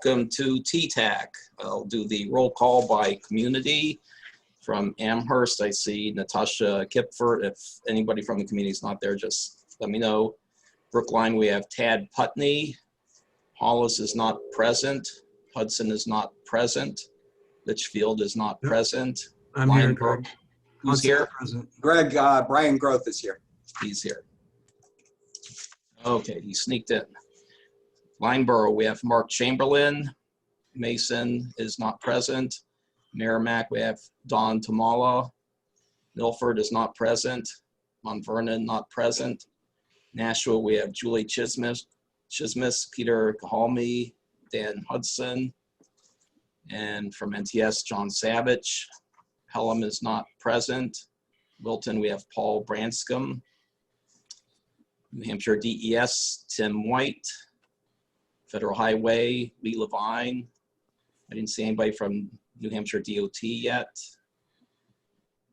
welcome to TTAC. I'll do the roll call by community. From Amherst, I see Natasha Kipford. If anybody from the community is not there, just let me know. Brookline, we have Tad Putney. Hollis is not present. Hudson is not present. Litchfield is not present. I'm here, Greg. Who's here? Present. Greg, Brian Groth is here. He's here. Okay, he sneaked in. Lineborough, we have Mark Chamberlain. Mason is not present. Merrimack, we have Don Tamala. Milford is not present. Mount Vernon, not present. Nashua, we have Julie Chismis, Peter Cahalmi, Dan Hudson. And from NTS, John Savage. Pelham is not present. Wilton, we have Paul Branscombe. New Hampshire DES, Tim White. Federal Highway, Lee Levine. I didn't see anybody from New Hampshire DOT yet.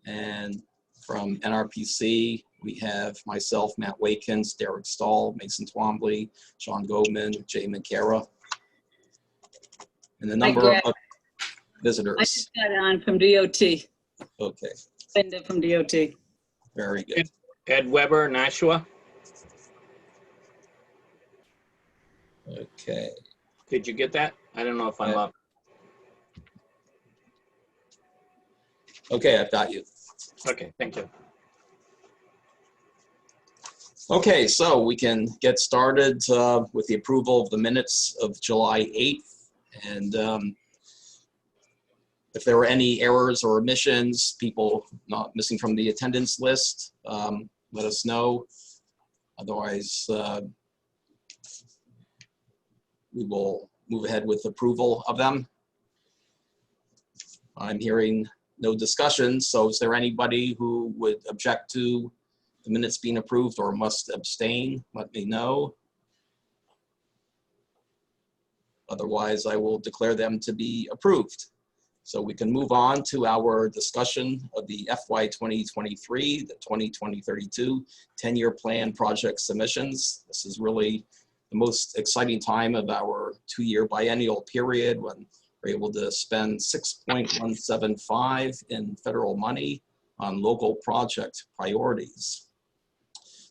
And from NRPC, we have myself, Matt Wakins, Derek Stahl, Mason Twombly, Sean Goldman, Jay McCara. And the number of visitors. I just got on from DOT. Okay. Linda from DOT. Very good. Ed Weber, Nashua. Okay. Did you get that? I don't know if I'm up. Okay, I've got you. Okay, thank you. Okay, so we can get started with the approval of the minutes of July 8th. And if there were any errors or omissions, people not missing from the attendance list, let us know. Otherwise, we will move ahead with approval of them. I'm hearing no discussion, so is there anybody who would object to the minutes being approved or must abstain? Let me know. Otherwise, I will declare them to be approved. So we can move on to our discussion of the FY 2023, the 2020-32 10-year plan project submissions. This is really the most exciting time of our 2-year biennial period when we're able to spend $6.175 in federal money on local project priorities.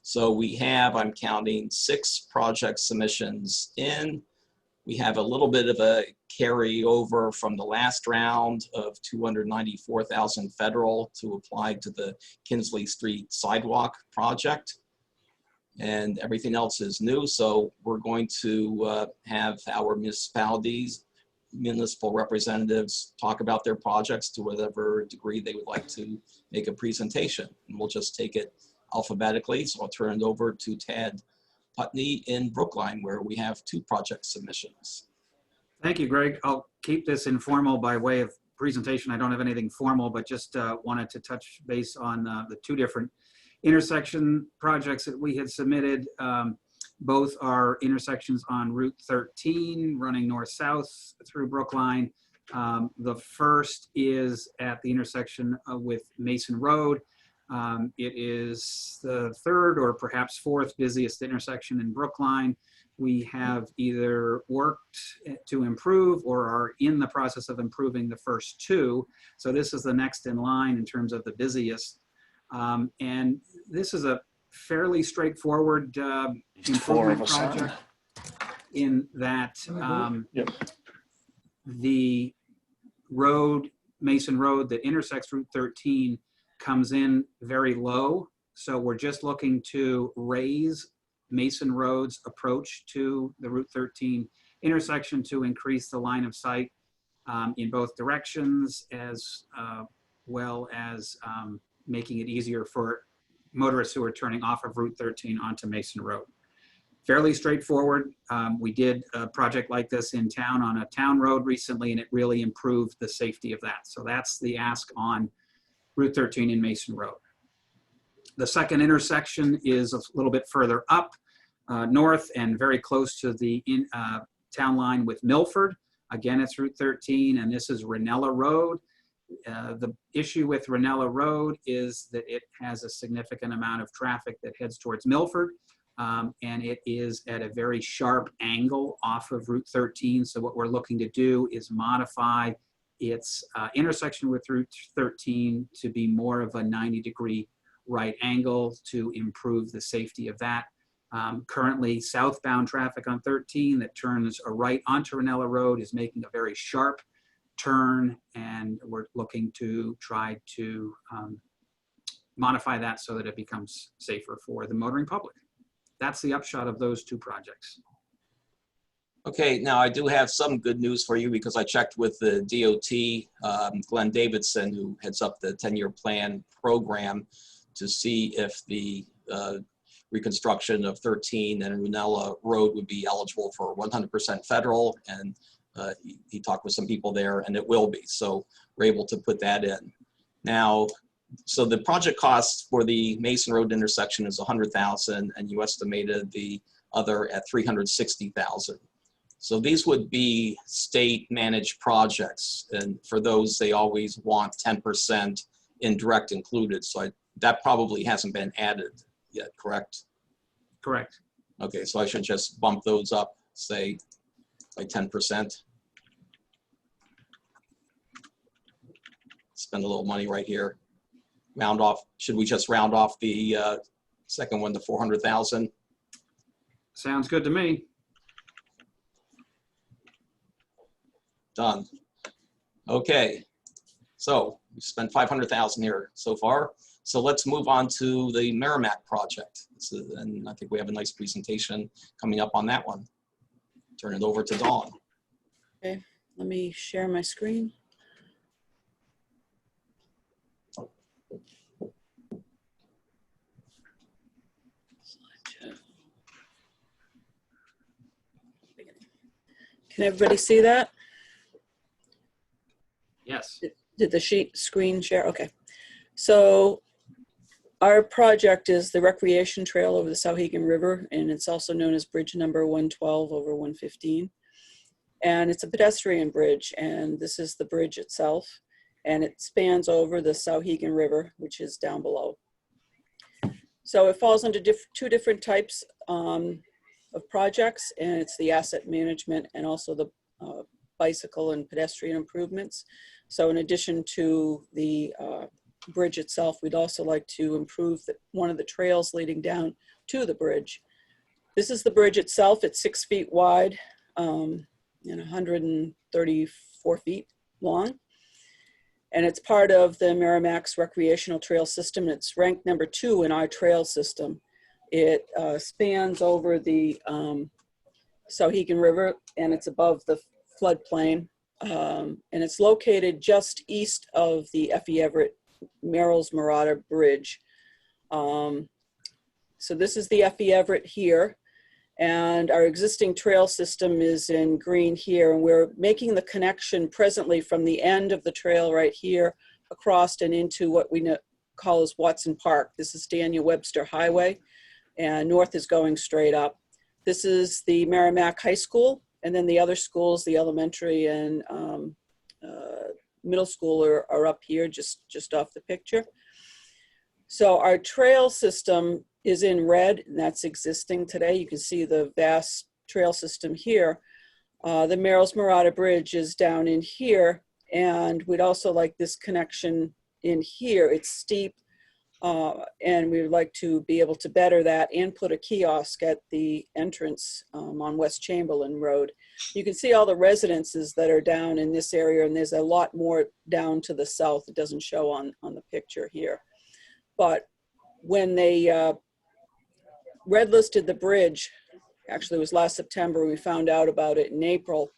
So we have, I'm counting, 6 project submissions in. We have a little bit of a carryover from the last round of $294,000 federal to apply to the Kinsley Street sidewalk project. And everything else is new. So we're going to have our municipal representatives talk about their projects to whatever degree they would like to make a presentation. And we'll just take it alphabetically. So I'll turn it over to Tad Putney in Brookline, where we have 2 project submissions. Thank you, Greg. I'll keep this informal by way of presentation. I don't have anything formal, but just wanted to touch base on the 2 different intersection projects that we had submitted. Both are intersections on Route 13 running north-south through Brookline. The first is at the intersection with Mason Road. It is the 3rd or perhaps 4th busiest intersection in Brookline. We have either worked to improve or are in the process of improving the first 2. So this is the next in line in terms of the busiest. And this is a fairly straightforward improvement project in that the road, Mason Road, that intersects Route 13 comes in very low. So we're just looking to raise Mason Road's approach to the Route 13 intersection to increase the line of sight in both directions, as well as making it easier for motorists who are turning off of Route 13 onto Mason Road. Fairly straightforward. We did a project like this in town on a town road recently, and it really improved the safety of that. So that's the ask on Route 13 in Mason Road. The second intersection is a little bit further up north and very close to the town line with Milford. Again, it's Route 13, and this is Ranella Road. The issue with Ranella Road is that it has a significant amount of traffic that heads towards Milford. and it is at a very sharp angle off of Route 13. So what we're looking to do is modify its intersection with Route 13 to be more of a 90-degree right angle to improve the safety of that. Currently, southbound traffic on 13 that turns a right onto Ranella Road is making a very sharp turn, and we're looking to try to modify that so that it becomes safer for the motoring public. That's the upshot of those two projects. Okay, now I do have some good news for you because I checked with the DOT, Glenn Davidson, who heads up the 10-year plan program, to see if the reconstruction of 13 and Ranella Road would be eligible for 100% federal, and he talked with some people there, and it will be. So we're able to put that in. Now, so the project cost for the Mason Road intersection is $100,000, and you estimated the other at $360,000. So these would be state managed projects, and for those, they always want 10% indirect included. So that probably hasn't been added yet, correct? Correct. Okay, so I should just bump those up, say, by 10%. Spend a little money right here. Round off, should we just round off the second one to 400,000? Sounds good to me. Done. Okay, so we spent 500,000 here so far. So let's move on to the Merrimack project. And I think we have a nice presentation coming up on that one. Turn it over to Dawn. Okay, let me share my screen. Can everybody see that? Yes. Did the screen share? Okay. So our project is the recreation trail over the Souhegan River, and it's also known as bridge number 112 over 115. And it's a pedestrian bridge, and this is the bridge itself, and it spans over the Souhegan River, which is down below. So it falls under two different types of projects, and it's the asset management and also the bicycle and pedestrian improvements. So in addition to the bridge itself, we'd also like to improve one of the trails leading down to the bridge. This is the bridge itself. It's 6 feet wide and 134 feet long. And it's part of the Merrimack's recreational trail system. It's ranked number 2 in our trail system. It spans over the Souhegan River, and it's above the floodplain. And it's located just east of the F.E. Everett Merrill's Marauder Bridge. So this is the F.E. Everett here, and our existing trail system is in green here, and we're making the connection presently from the end of the trail right here across and into what we call as Watson Park. This is Daniel Webster Highway, and north is going straight up. This is the Merrimack High School, and then the other schools, the elementary and middle school are up here just off the picture. So our trail system is in red, and that's existing today. You can see the vast trail system here. The Merrill's Marauder Bridge is down in here, and we'd also like this connection in here. It's steep, and we would like to be able to better that and put a kiosk at the entrance on West Chamberlain Road. You can see all the residences that are down in this area, and there's a lot more down to the south. It doesn't show on the picture here. But when they red listed the bridge, actually it was last September, we found out about it in April,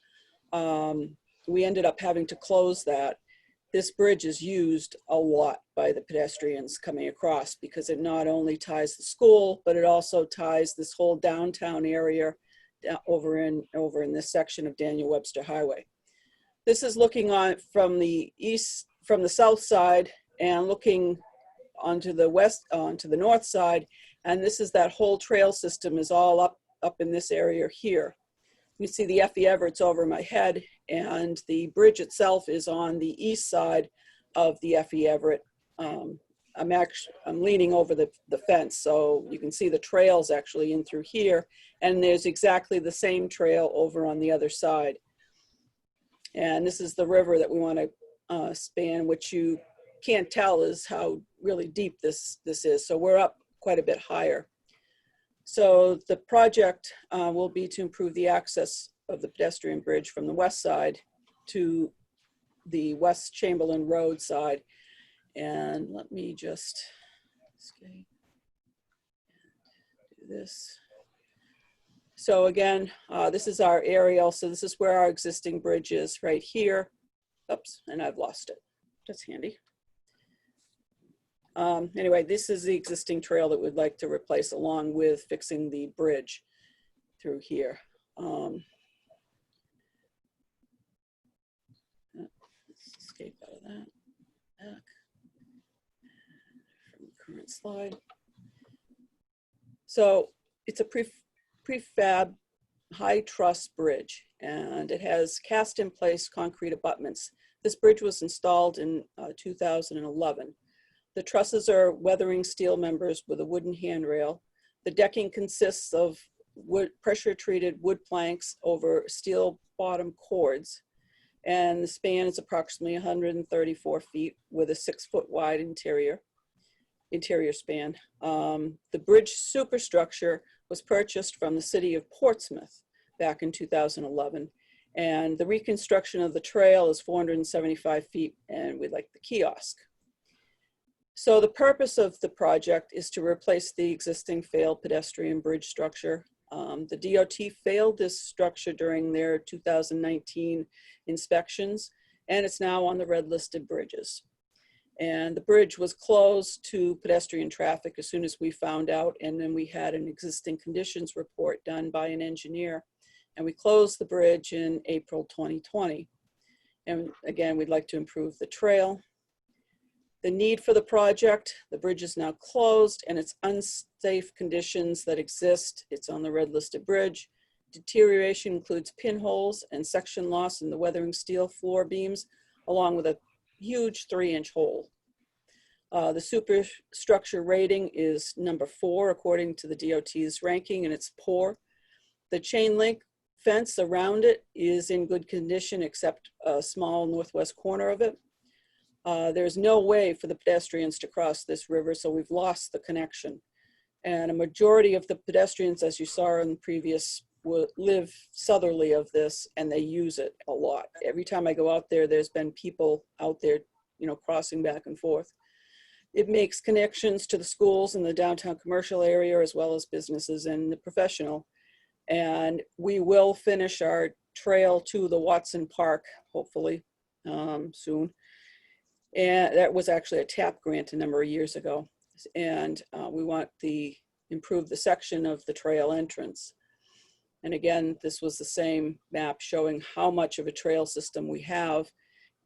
we ended up having to close that. This bridge is used a lot by the pedestrians coming across because it not only ties the school, but it also ties this whole downtown area over in this section of Daniel Webster Highway. This is looking on from the south side and looking onto the north side, and this is that whole trail system is all up in this area here. You see the F.E. Everett's over my head, and the bridge itself is on the east side of the F.E. Everett I'm leaning over the fence, so you can see the trails actually in through here, and there's exactly the same trail over on the other side. And this is the river that we want to span, which you can't tell is how really deep this is. So we're up quite a bit higher. So the project will be to improve the access of the pedestrian bridge from the west side to the West Chamberlain Road side. And let me just escape and do this. So again, this is our aerial. So this is where our existing bridge is right here. Oops, and I've lost it. That's handy. Anyway, this is the existing trail that we'd like to replace along with fixing the bridge through here. Let's escape out of that. Back. From the current slide. So it's a prefab high truss bridge, and it has cast in place concrete abutments. This bridge was installed in 2011. The trusses are weathering steel members with a wooden handrail. The decking consists of pressure treated wood planks over steel bottom cords. And the span is approximately 134 feet with a 6-foot wide interior span. The bridge superstructure was purchased from the city of Portsmouth back in 2011. And the reconstruction of the trail is 475 feet, and we'd like the kiosk. So the purpose of the project is to replace the existing failed pedestrian bridge structure. The DOT failed this structure during their 2019 inspections, and it's now on the red listed bridges. And the bridge was closed to pedestrian traffic as soon as we found out, and then we had an existing conditions report done by an engineer, and we closed the bridge in April 2020. And again, we'd like to improve the trail. The need for the project, the bridge is now closed and it's unsafe conditions that exist. It's on the red listed bridge. Deterioration includes pinholes and section loss in the weathering steel floor beams, along with a huge 3-inch hole. The superstructure rating is number 4 according to the DOT's ranking, and it's poor. The chain link fence around it is in good condition except a small northwest corner of it. There's no way for the pedestrians to cross this river, so we've lost the connection. And a majority of the pedestrians, as you saw in the previous, will live southerly of this, and they use it a lot. Every time I go out there, there's been people out there, you know, crossing back and forth. It makes connections to the schools in the downtown commercial area, as well as businesses and the professional. And we will finish our trail to the Watson Park, hopefully soon. And that was actually a TAP grant a number of years ago. And we want to improve the section of the trail entrance. And again, this was the same map showing how much of a trail system we have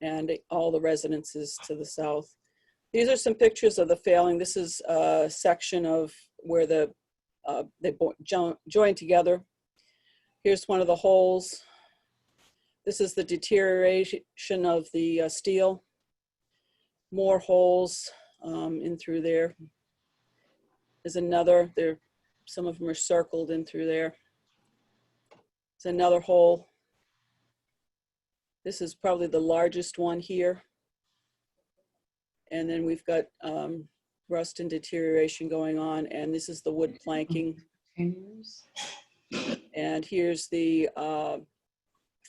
and all the residences to the south. These are some pictures of the failing. This is a section of where they join together. Here's one of the holes. This is the deterioration of the steel. More holes in through there. There's another, some of them are circled in through there. It's another hole. This is probably the largest one here. And then we've got rust and deterioration going on, and this is the wood planking. And here's the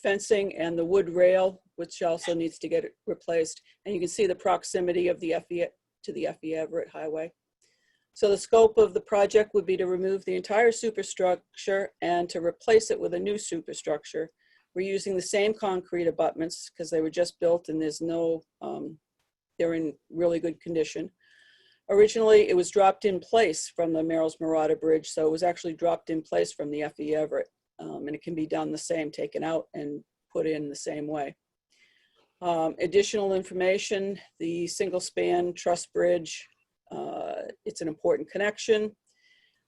fencing and the wood rail, which also needs to get replaced. And you can see the proximity of the FE to the FE Everett Highway. So the scope of the project would be to remove the entire superstructure and to replace it with a new superstructure. We're using the same concrete abutments because they were just built and there's no, they're in really good condition. Originally, it was dropped in place from the Merrill's Marauder Bridge, so it was actually dropped in place from the FE Everett, and it can be done the same, taken out and put in the same way. Additional information, the single span truss bridge, it's an important connection.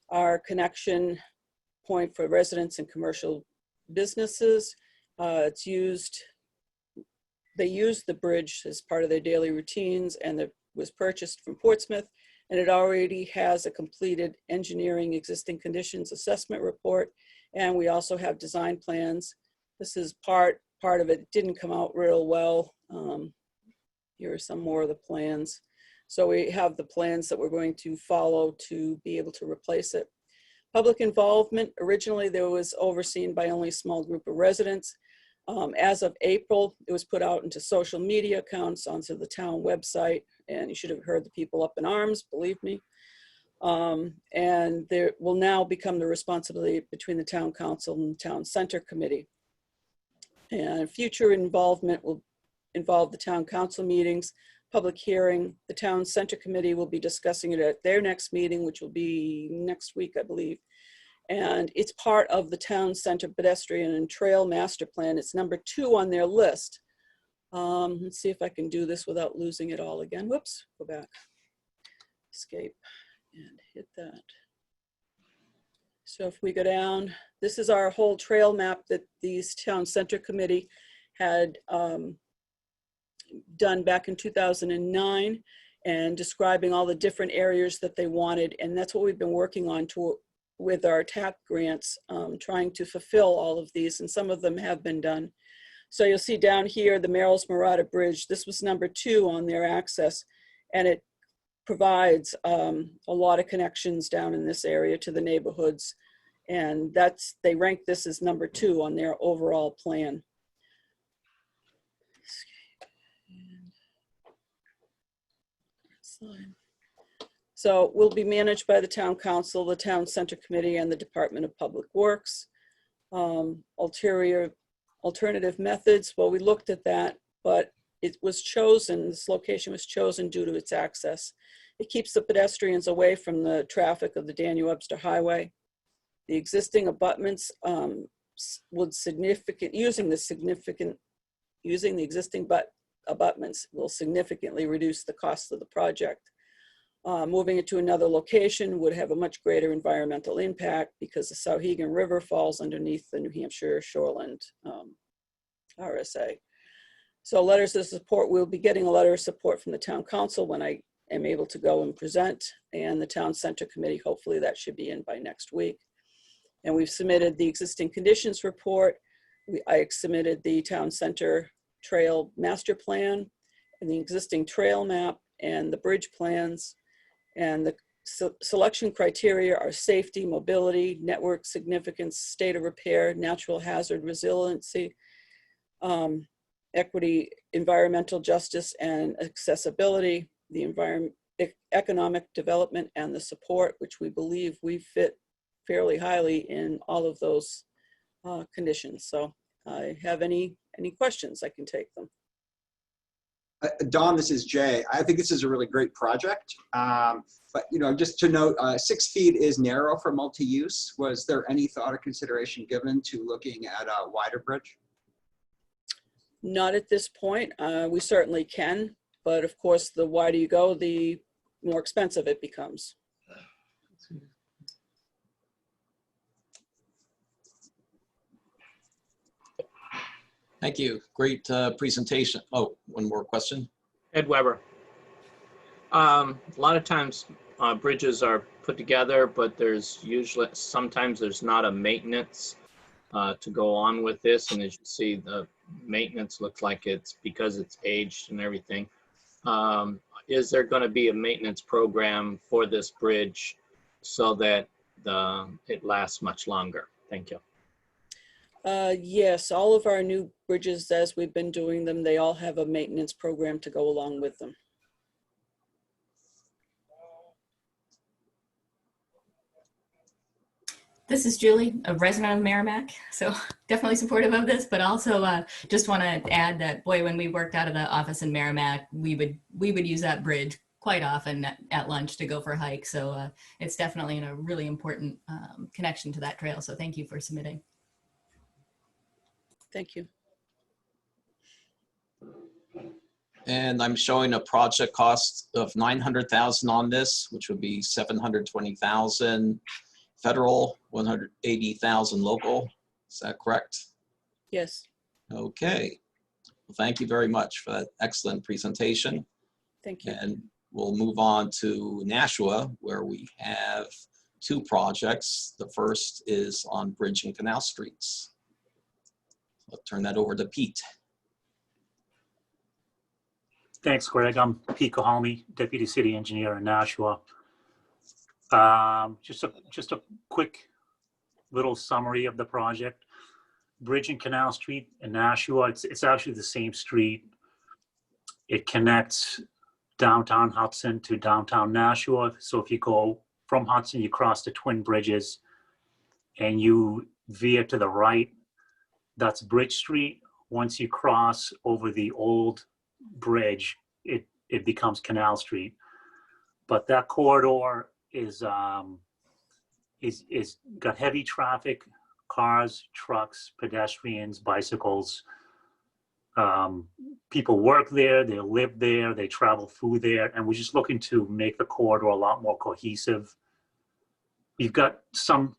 Our connection point for residents and commercial businesses, they use the bridge as part of their daily routines, and the was purchased from Portsmouth, and it already has a completed engineering existing conditions assessment report. And we also have design plans. This is part of it. Didn't come out real well. Here are some more of the plans. So we have the plans that we're going to follow to be able to replace it. Public involvement, originally there was overseen by only a small group of residents. As of April, it was put out into social media accounts, onto the town website, and you should have heard the people up in arms, believe me. And there will now become the responsibility between the town council and the town center committee. And future involvement will involve the town council meetings, public hearing. The town center committee will be discussing it at their next meeting, which will be next week, I believe. And it's part of the town center pedestrian and trail master plan. It's number 2 on their list. Let's see if I can do this without losing it all again. Whoops, go back, escape, and hit that. So if we go down, this is our whole trail map that these town center committee had done back in 2009, and describing all the different areas that they wanted. And that's what we've been working on with our TAP grants, trying to fulfill all of these, and some of them have been done. So you'll see down here, the Merrill's Murata Bridge. This was number 2 on their access, and it provides a lot of connections down in this area to the neighborhoods. And they rank this as number 2 on their overall plan. So will be managed by the town council, the town center committee, and the Department of Public Works. Alternative methods, well, we looked at that, but it was chosen, this location was chosen due to its access. It keeps the pedestrians away from the traffic of the Daniel Webster Highway. The existing abutments using the existing abutments will significantly reduce the cost of the project. Moving it to another location would have a much greater environmental impact because the Souhegan River falls underneath the New Hampshire Shoreland RSA. So letters of support, we'll be getting a letter of support from the town council when I am able to go and present, and the town center committee, hopefully that should be in by next week. And we've submitted the existing conditions report. I submitted the town center trail master plan and the existing trail map and the bridge plans. And the selection criteria are safety, mobility, network significance, state of repair, natural hazard resiliency, equity, environmental justice, and accessibility, the economic development, and the support, which we believe we fit fairly highly in all of those conditions. So I have any questions, I can take them. Don, this is Jay. I think this is a really great project. But just to note, 6 feet is narrow for multi-use. Was there any thought or consideration given to looking at a wider bridge? Not at this point. We certainly can, but of course, the wider you go, the more expensive it becomes. Thank you. Great presentation. Oh, one more question. Ed Weber. A lot of times bridges are put together, but sometimes there's not a maintenance to go on with this. And as you see, the maintenance looks like it's because it's aged and everything. Is there going to be a maintenance program for this bridge so that it lasts much longer? Thank you. Yes, all of our new bridges, as we've been doing them, they all have a maintenance program to go along with them. This is Julie, a resident of Merrimack, so definitely supportive of this, but also just want to add that, boy, when we worked out of the office in Merrimack, we would use that bridge quite often at lunch to go for a hike. So it's definitely a really important connection to that trail. So thank you for submitting. Thank you. And I'm showing a project cost of $900,000 on this, which would be $720,000 federal, $180,000 local. Is that correct? Yes. Okay. Well, thank you very much for that excellent presentation. Thank you. And we'll move on to Nashua, where we have two projects. The first is on Bridge and Canal Streets. I'll turn that over to Pete. Thanks, Greg. I'm Pete Cahalmi, Deputy City Engineer in Nashua. Just a quick little summary of the project. Bridge and Canal Street in Nashua, it's actually the same street. It connects downtown Hudson to downtown Nashua. So if you go from Hudson, you cross the Twin Bridges and you veer to the right, that's Bridge Street. Once you cross over the old bridge, it becomes Canal Street. But that corridor is got heavy traffic, cars, trucks, pedestrians, bicycles. People work there, they live there, they travel through there, and we're just looking to make the corridor a lot more cohesive. We've got some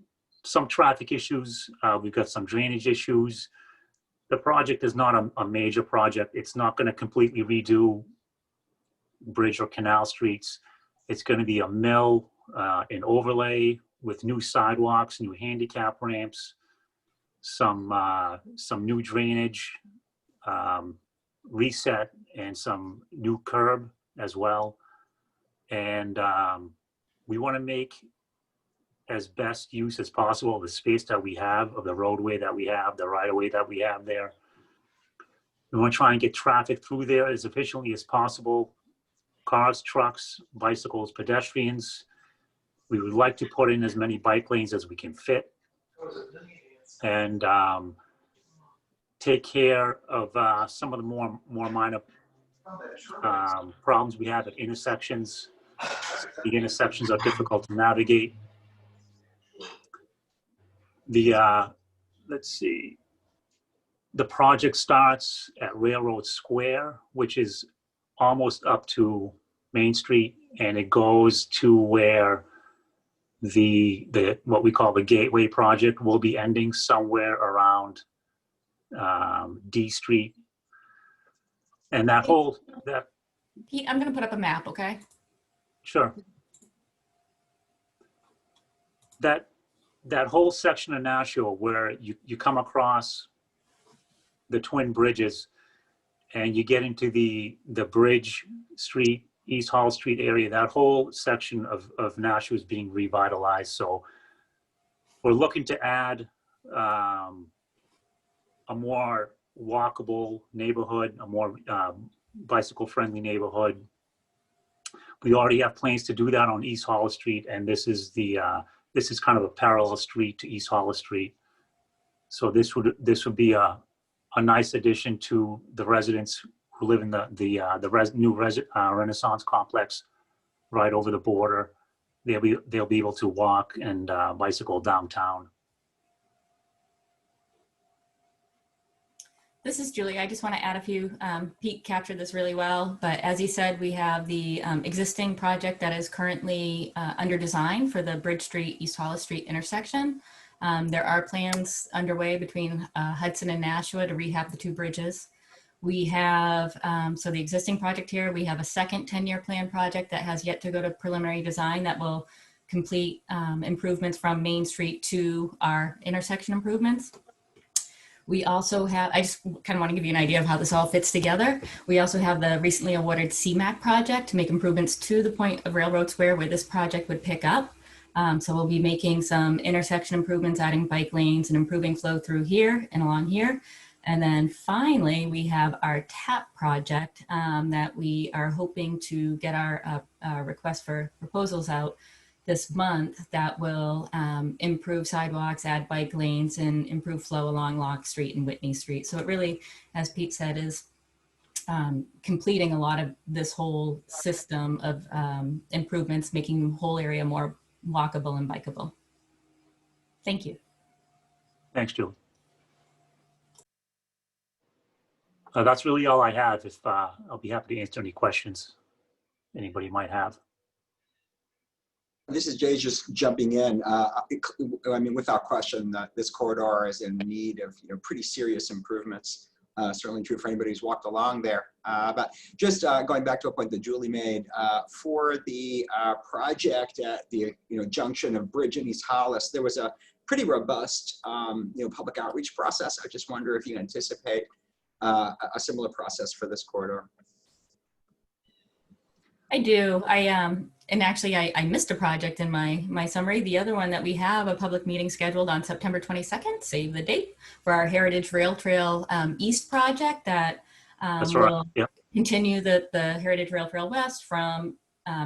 traffic issues, we've got some drainage issues. The project is not a major project. It's not going to completely redo Bridge or Canal Streets. It's going to be a mill, an overlay with new sidewalks, new handicap ramps, some new drainage, reset, and some new curb as well. And we want to make as best use as possible of the space that we have, of the roadway that we have, the right-of-way that we have there. We want to try and get traffic through there as efficiently as possible. Cars, trucks, bicycles, pedestrians. We would like to put in as many bike lanes as we can fit, and take care of some of the more minor problems we have at intersections. The intersections are difficult to navigate. Let's see. The project starts at Railroad Square, which is almost up to Main Street, and it goes to where the what we call the Gateway project will be ending somewhere around D Street. And that whole Pete, I'm going to put up a map, okay? Sure. That whole section of Nashua where you come across the Twin Bridges and you get into the Bridge Street, East Hall Street area, that whole section of Nashua is being revitalized. So we're looking to add a more walkable neighborhood, a more bicycle-friendly neighborhood. We already have plans to do that on East Hall Street, and this is kind of a parallel street to East Hall Street. So this would be a nice addition to the residents who live in the new Renaissance complex right over the border. They'll be able to walk and bicycle downtown. This is Julie. I just want to add a few. Pete captured this really well, but as he said, we have the existing project that is currently under design for the Bridge Street, East Hollis Street intersection. There are plans underway between Hudson and Nashua to rehab the two bridges. We have, so the existing project here, we have a second 10-year plan project that has yet to go to preliminary design that will complete improvements from Main Street to our intersection improvements. We also have, I just kind of want to give you an idea of how this all fits together. We also have the recently awarded CMAQ project to make improvements to the point of Railroad Square where this project would pick up. So we'll be making some intersection improvements, adding bike lanes and improving flow through here and along here. And then finally, we have our TAP project that we are hoping to get our request for proposals out this month that will improve sidewalks, add bike lanes, and improve flow along Locke Street and Whitney Street. So it really, as Pete said, is completing a lot of this whole system of improvements, making the whole area more walkable and bikeable. Thank you. Thanks, Julie. That's really all I have. If I'll be happy to answer any questions anybody might have. This is Jay just jumping in. I mean, without question, this corridor is in need of pretty serious improvements. certainly true for anybody who's walked along there. But just going back to a point that Julie made, for the project at the junction of Bridge and East Hollis, there was a pretty robust public outreach process. I just wonder if you anticipate a similar process for this corridor. I do. And actually I missed a project in my summary. The other one that we have a public meeting scheduled on September 22nd, save the date, for our Heritage Rail Trail East project that That's right. will Yeah. continue the Heritage Rail Trail West from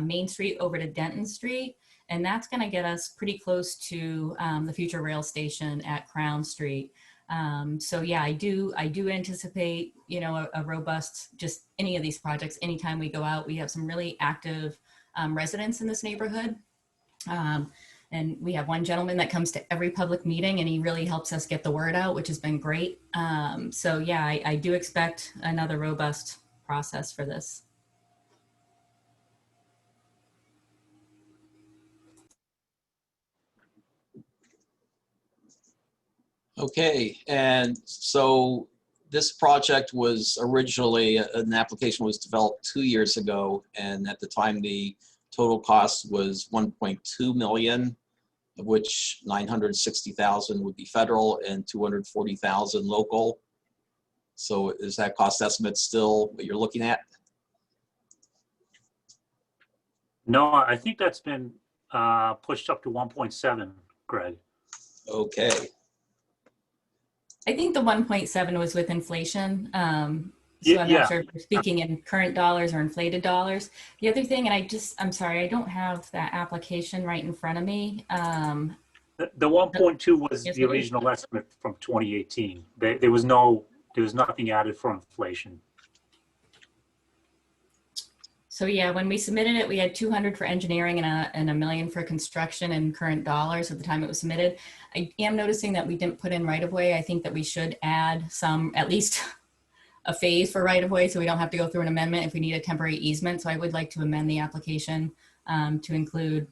Main Street over to Denton Street. And that's going to get us pretty close to the future rail station at Crown Street. So yeah, I do anticipate, a robust, just any of these projects. Anytime we go out, we have some really active residents in this neighborhood. And we have one gentleman that comes to every public meeting, and he really helps us get the word out, which has been great. So yeah, I do expect another robust process for this. Okay, and so this project was originally, an application was developed 2 years ago, and at the time the total cost was 1.2 million, of which 960,000 would be federal and 240,000 local. So is that cost estimate still what you're looking at? No, I think that's been pushed up to 1.7, Greg. Okay. I think the 1.7 was with inflation. So Yeah, I'm not sure if we're speaking in current dollars or inflated dollars. The other thing, and I'm sorry, I don't have that application right in front of me. The 1.2 was Yes, the it is. original estimate from 2018. There was nothing added for inflation. So yeah, when we submitted it, we had 200 for engineering and a million for construction in current dollars at the time it was submitted. I am noticing that we didn't put in right of way. I think that we should add some, at least a phase for right of way, so we don't have to go through an amendment if we need a temporary easement. So I would like to amend the application to include,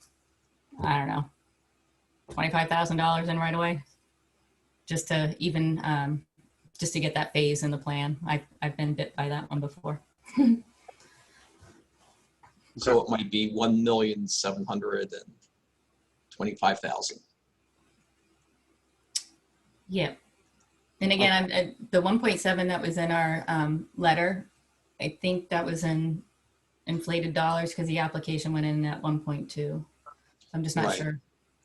I don't know, $25,000 in right of way, just to even, just to get that phase in the plan. I've been bit by that one before. So it might be 1,725,000. Yeah. And again, the 1.7 that was in our letter, I think that was in inflated dollars because the application went in at 1.2. I'm just not Right. sure.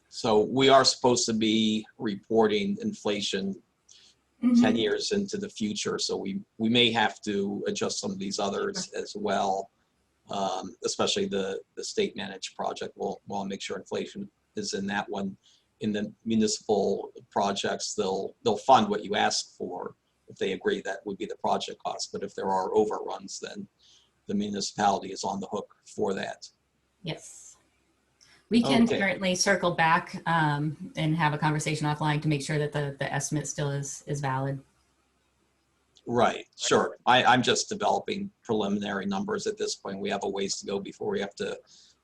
So we are supposed to be reporting inflation 10 years into the future. So we may have to adjust some of these others as well, especially the state managed project. We'll make sure inflation is in that one. In the municipal projects, they'll fund what you ask for if they agree that would be the project cost. But if there are overruns, then the municipality is on the hook for that. Yes. We can Okay. currently circle back and have a conversation offline to make sure that the estimate still is valid. Right, sure. I'm just developing preliminary numbers at this point. We have a ways to go before we have to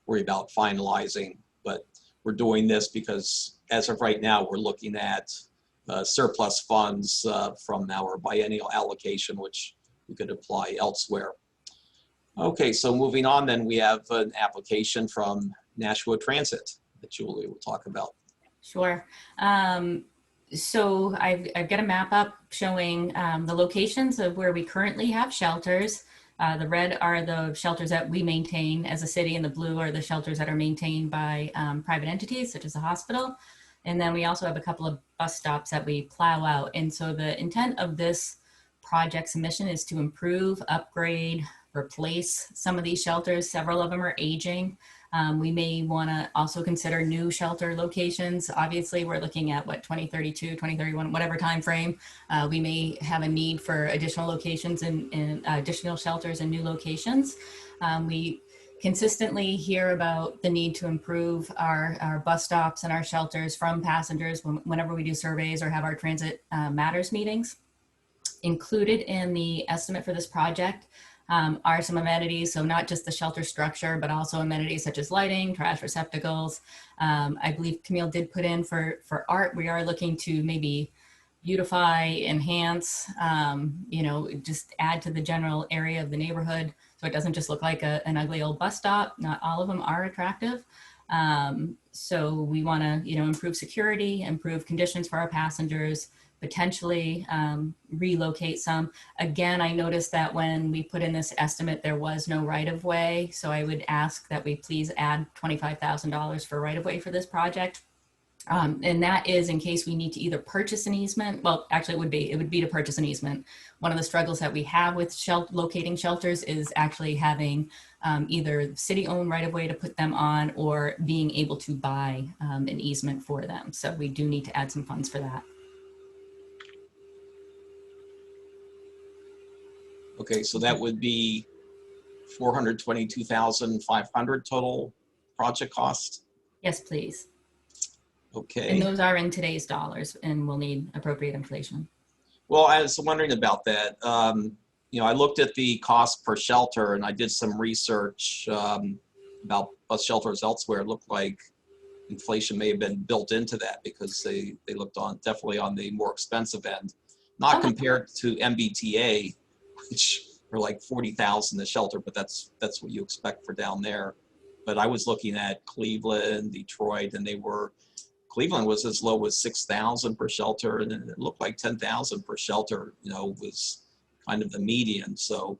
worry about finalizing, but we're doing this because as of right now, we're looking at surplus funds from our biennial allocation, which we could apply elsewhere. Okay, so moving on, then we have an application from Nashua Transit that Julie will talk about. Sure. So I've got a map up showing the locations of where we currently have shelters. The red are the shelters that we maintain as a city, and the blue are the shelters that are maintained by private entities, such as a hospital. And then we also have a couple of bus stops that we plow out. And so the intent of this project submission is to improve, upgrade, replace some of these shelters. Several of them are aging. We may want to also consider new shelter locations. Obviously, we're looking at 2032, 2031, whatever time frame. We may have a need for additional locations and additional shelters and new locations. We consistently hear about the need to improve our bus stops and our shelters from passengers whenever we do surveys or have our transit matters meetings. Included in the estimate for this project are some amenities, so not just the shelter structure, but also amenities such as lighting, trash receptacles. I believe Camille did put in for art. We are looking to maybe beautify, enhance, you know, just add to the general area of the neighborhood so it doesn't just look like an ugly old bus stop. Not all of them are attractive. So we want to, you know, improve security, improve conditions for our passengers, potentially relocate some. Again, I noticed that when we put in this estimate, there was no right-of-way. So I would ask that we please add $25,000 for right-of-way for this project. And that is in case we need to either purchase an easement. Well, actually it would be to purchase an easement. One of the struggles that we have with locating shelters is actually having either city-owned right-of-way to put them on or being able to buy an easement for them. So we do need to add some funds for that. Okay, so that would be 422,500 total project cost. Yes, please. Okay. And those are in today's dollars and we'll need appropriate inflation. Well, I was wondering about that. You know, I looked at the cost per shelter and I did some research about bus shelters elsewhere. It looked like inflation may have been built into that because they looked definitely on the more expensive end, not compared to MBTA, which are like 40,000 a shelter, but that's what you expect for down there. But I was looking at Cleveland, Detroit, and Cleveland was as low as 6,000 per shelter, and it looked like 10,000 per shelter, you know, was kind of the median. So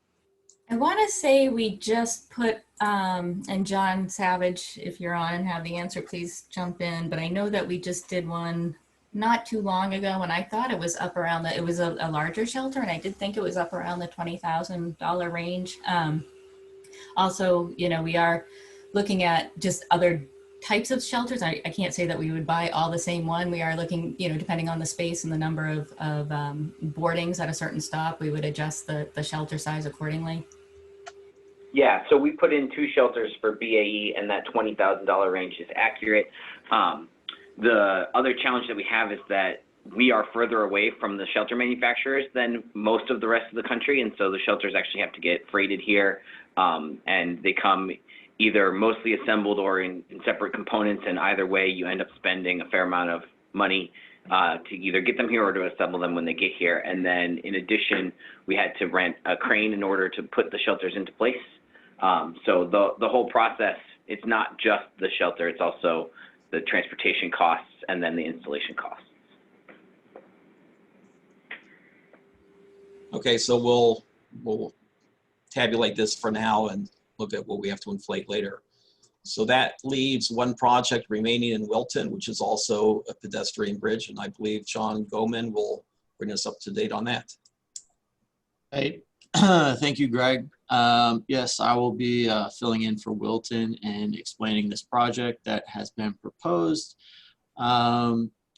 I want to say we just put, and John Savage, if you're on and have the answer, please jump in. But I know that we just did one not too long ago, and I thought it was up around it was a larger shelter, and I did think it was up around the $20,000 range. Also, you know, we are looking at just other types of shelters. I can't say that we would buy all the same one. We are looking, you know, depending on the space and the number of boardings at a certain stop, we would adjust the shelter size accordingly. Yeah, so we put in 2 shelters for BAE, and that $20,000 range is accurate. The other challenge that we have is that we are further away from the shelter manufacturers than most of the rest of the country, and so the shelters actually have to get freighted here, and they come either mostly assembled or in separate components, and either way you end up spending a fair amount of money to either get them here or to assemble them when they get here. And then in addition, we had to rent a crane in order to put the shelters into place. So the whole process, it's not just the shelter, it's also the transportation costs and then the installation costs. okay, so we'll tabulate this for now and look at what we have to inflate later. So that leaves one project remaining in Wilton, which is also a pedestrian bridge, and I believe John Goman will bring us up to date on that. Hey, thank you, Greg. Yes, I will be filling in for Wilton and explaining this project that has been proposed.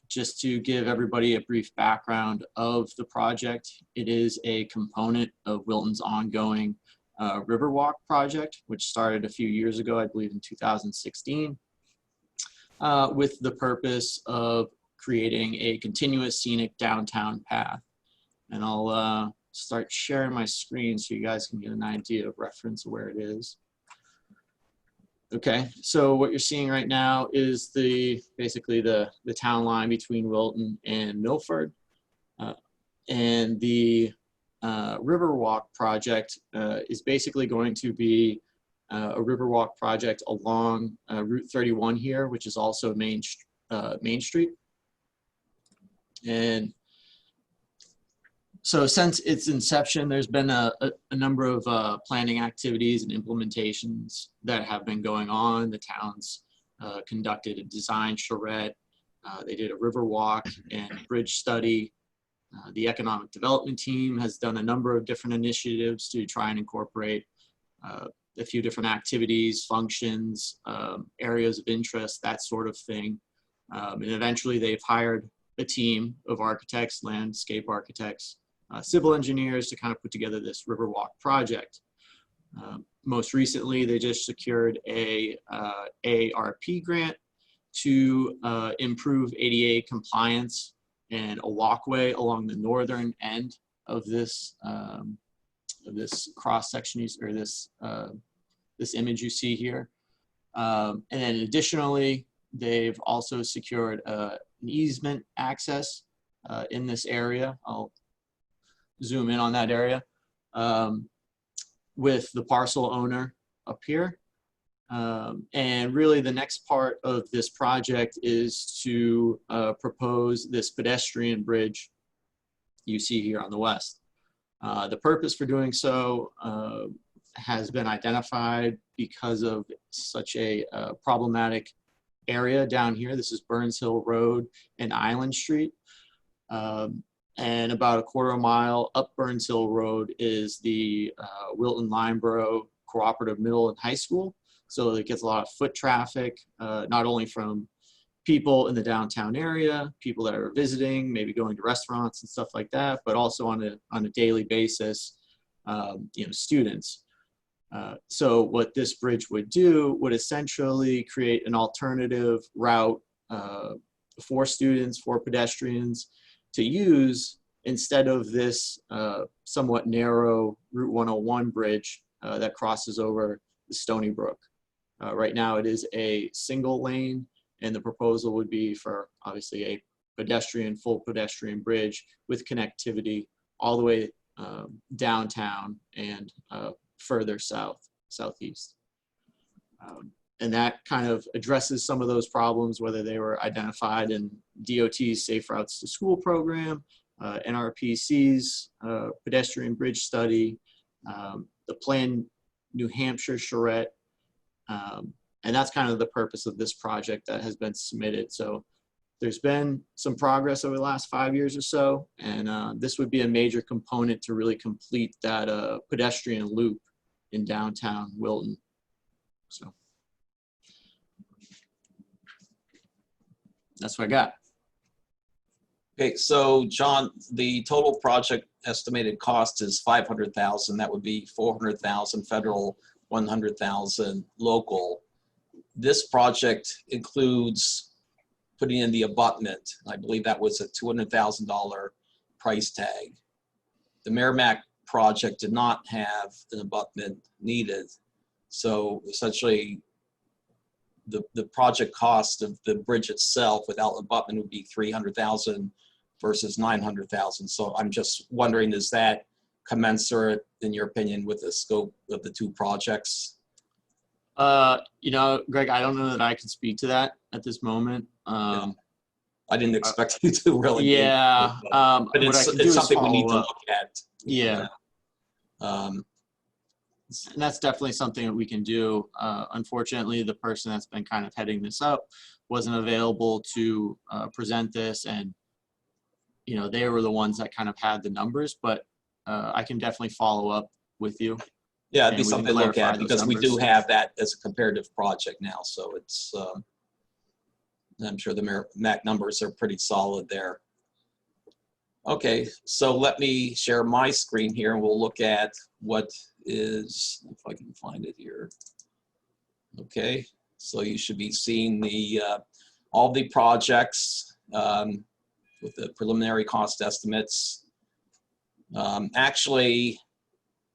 Just to give everybody a brief background of the project, it is a component of Wilton's ongoing Riverwalk project, which started a few years ago, I believe in 2016, with the purpose of creating a continuous scenic downtown path. And I'll start sharing my screen so you guys can get an idea of reference of where it is. Okay, so what you're seeing right now is basically the town line between Wilton and Milford. And the Riverwalk project is basically going to be a Riverwalk project along Route 31 here, which is also Main Street. And so since its inception, there's been a number of planning activities and implementations that have been going on. The town's conducted a design charrette. They did a Riverwalk and bridge study. The economic development team has done a number of different initiatives to try and incorporate a few different activities, functions, areas of interest, that sort of thing. And eventually they've hired a team of architects, landscape architects, civil engineers to kind of put together this Riverwalk project. Most recently, they just secured a ARP grant to improve ADA compliance and a walkway along the northern end of this cross section, or this image you see here. And then additionally, they've also secured an easement access in this area. I'll zoom in on that area with the parcel owner up here. And really the next part of this project is to propose this pedestrian bridge you see here on the west. The purpose for doing so has been identified because of such a problematic area down here. This is Burns Hill Road and Island Street. And about a quarter mile up Burns Hill Road is the Wilton Lineborough Cooperative Middle and High School. So it gets a lot of foot traffic, not only from people in the downtown area, people that are visiting, maybe going to restaurants and stuff like that, but also on a daily basis, students. So what this bridge would do would essentially create an alternative route for students, for pedestrians to use instead of this somewhat narrow Route 101 bridge that crosses over the Stony Brook. Right now it is a single lane, and the proposal would be for obviously a full pedestrian bridge with connectivity all the way downtown and further southeast. And that kind of addresses some of those problems, whether they were identified in DOT's Safe Routes to School program, NRPC's pedestrian bridge study, the Plan New Hampshire charrette. And that's kind of the purpose of this project that has been submitted. So there's been some progress over the last 5 years or so, and this would be a major component to really complete that pedestrian loop in downtown Wilton. So that's what I got. Okay, so John, the total project estimated cost is $500,000. That would be $400,000 federal, $100,000 local. This project includes putting in the abutment. I believe that was a $200,000 price tag. The Merrimack project did not have an abutment needed. So essentially the project cost of the bridge itself without abutment would be $300,000 versus $900,000. So I'm just wondering, is that commensurate in your opinion with the scope of the two projects? Greg, I don't know that I can speak to that at this moment. Yeah. I didn't expect you to really. Yeah. But it's something we need to look at. Yeah. And that's definitely something that we can do. Unfortunately, the person that's been kind of heading this up wasn't available to present this, and they were the ones that kind of had the numbers, but I can definitely follow up with you. Yeah, it'd be something to look at because we do have that as a comparative project now. So it's, I'm sure the Merrimack numbers are pretty solid there. Okay, so let me share my screen here and we'll look at what is, if I can find it here. Okay, so you should be seeing the all the projects with the preliminary cost estimates. Actually,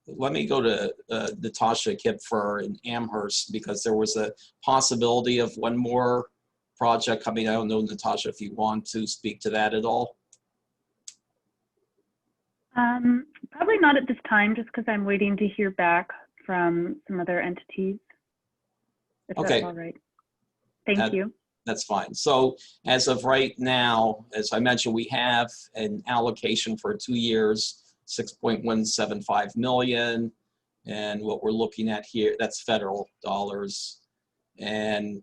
let me go to Natasha Kipfer in Amherst because there was a possibility of one more project coming. I don't know, Natasha, if you want to speak to that at all. Probably not at this time, just because I'm waiting to hear back from some other entities. If Okay. That's all right. Thank you. That's fine. So as of right now, as I mentioned, we have an allocation for 2 years, 6.175 million. And what we're looking at here, that's federal dollars. And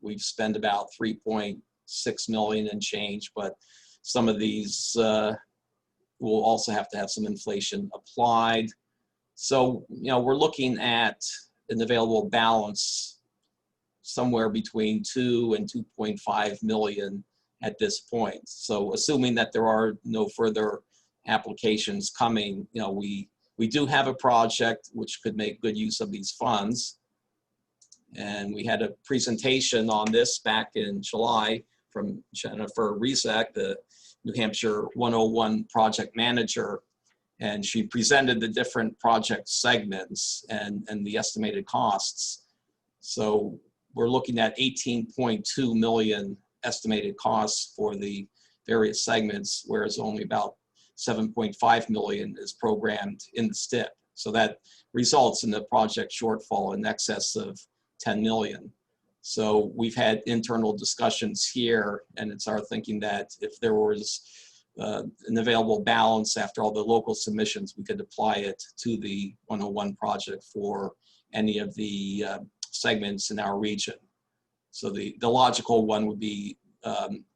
we've spent about 3.6 million and change, but some of these will also have to have some inflation applied. So, we're looking at an available balance somewhere between 2 and 2.5 million at this point. So assuming that there are no further applications coming, we do have a project which could make good use of these funds. And we had a presentation on this back in July from Jennifer Rizek, the New Hampshire 101 project manager. And she presented the different project segments and the estimated costs. So we're looking at 18.2 million estimated costs for the various segments, whereas only about 7.5 million is programmed in the STIP. So that results in the project shortfall in excess of 10 million. So we've had internal discussions here, and it's our thinking that if there was an available balance after all the local submissions, we could apply it to the 101 project for any of the segments in our region. So the logical one would be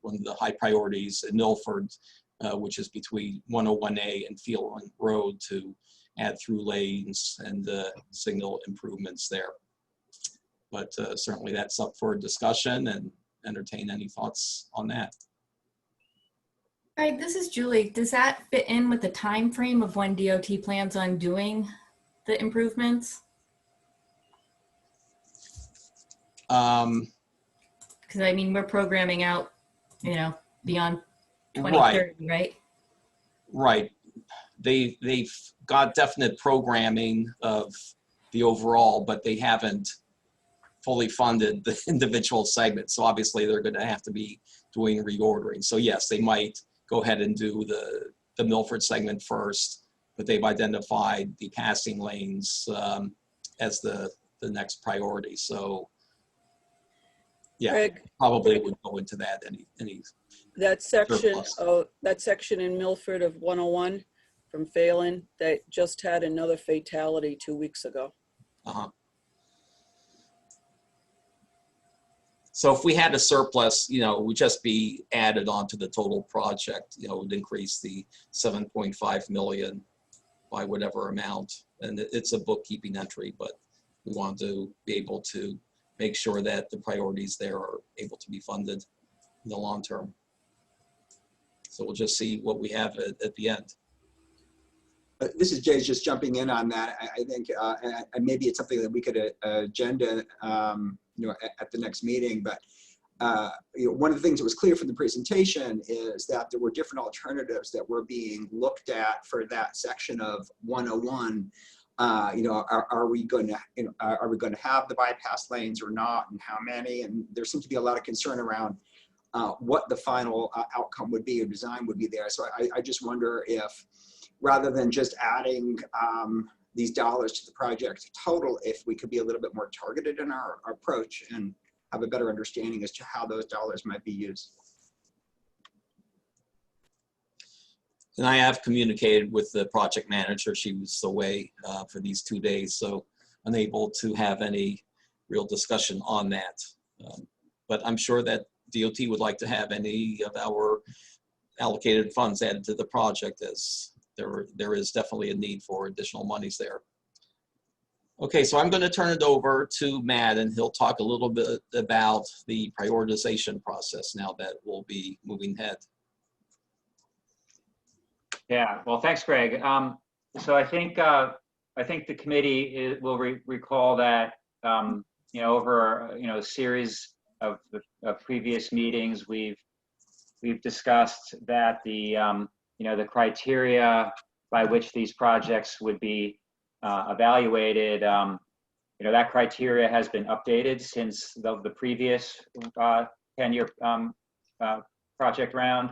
one of the high priorities in Milford, which is between 101A and Fieldland Road, to add through lanes and signal improvements there. But certainly that's up for discussion, and entertain any thoughts on that. All right, this is Julie. Does that fit in with the time frame of when DOT plans on doing the improvements? Because I mean, we're programming out, you know, beyond 2030, right? Right. They've got definite programming of the overall, but they haven't fully funded the individual segments. So obviously they're going to have to be doing reordering. So yes, they might go ahead and do the Milford segment first, but they've identified the passing lanes as the next priority. So yeah, Greg, probably would go into that any that section surplus. that section in Milford of 101 from Phelan that just had another fatality 2 weeks ago. So if we had a surplus, you know, it would just be added onto the total project. You know, it would increase the 7.5 million by whatever amount. And it's a bookkeeping entry, but we want to be able to make sure that the priorities there are able to be funded in the long term. So we'll just see what we have at the end. This is Jay, just jumping in on that. I think, and maybe it's something that we could agenda, you know, at the next meeting. But you know, one of the things that was clear from the presentation is that there were different alternatives that were being looked at for that section of 101. You know, are we going to, you know, are we going to have the bypass lanes or not, and how many? And there seems to be a lot of concern around what the final outcome would be or design would be there. So I just wonder if, rather than just adding these dollars to the project total, if we could be a little bit more targeted in our approach and have a better understanding as to how those dollars might be used. And I have communicated with the project manager. She was away for these 2 days, so unable to have any real discussion on that. But I'm sure that DOT would like to have any of our allocated funds added to the project, as there is definitely a need for additional monies there. Okay, so I'm going to turn it over to Matt, and he'll talk a little bit about the prioritization process now that we'll be moving ahead. Yeah, well, thanks, Greg. So I think the committee will recall that you know, over a series of previous meetings, we've discussed that the the criteria by which these projects would be evaluated, that criteria has been updated since the previous 10-year project round.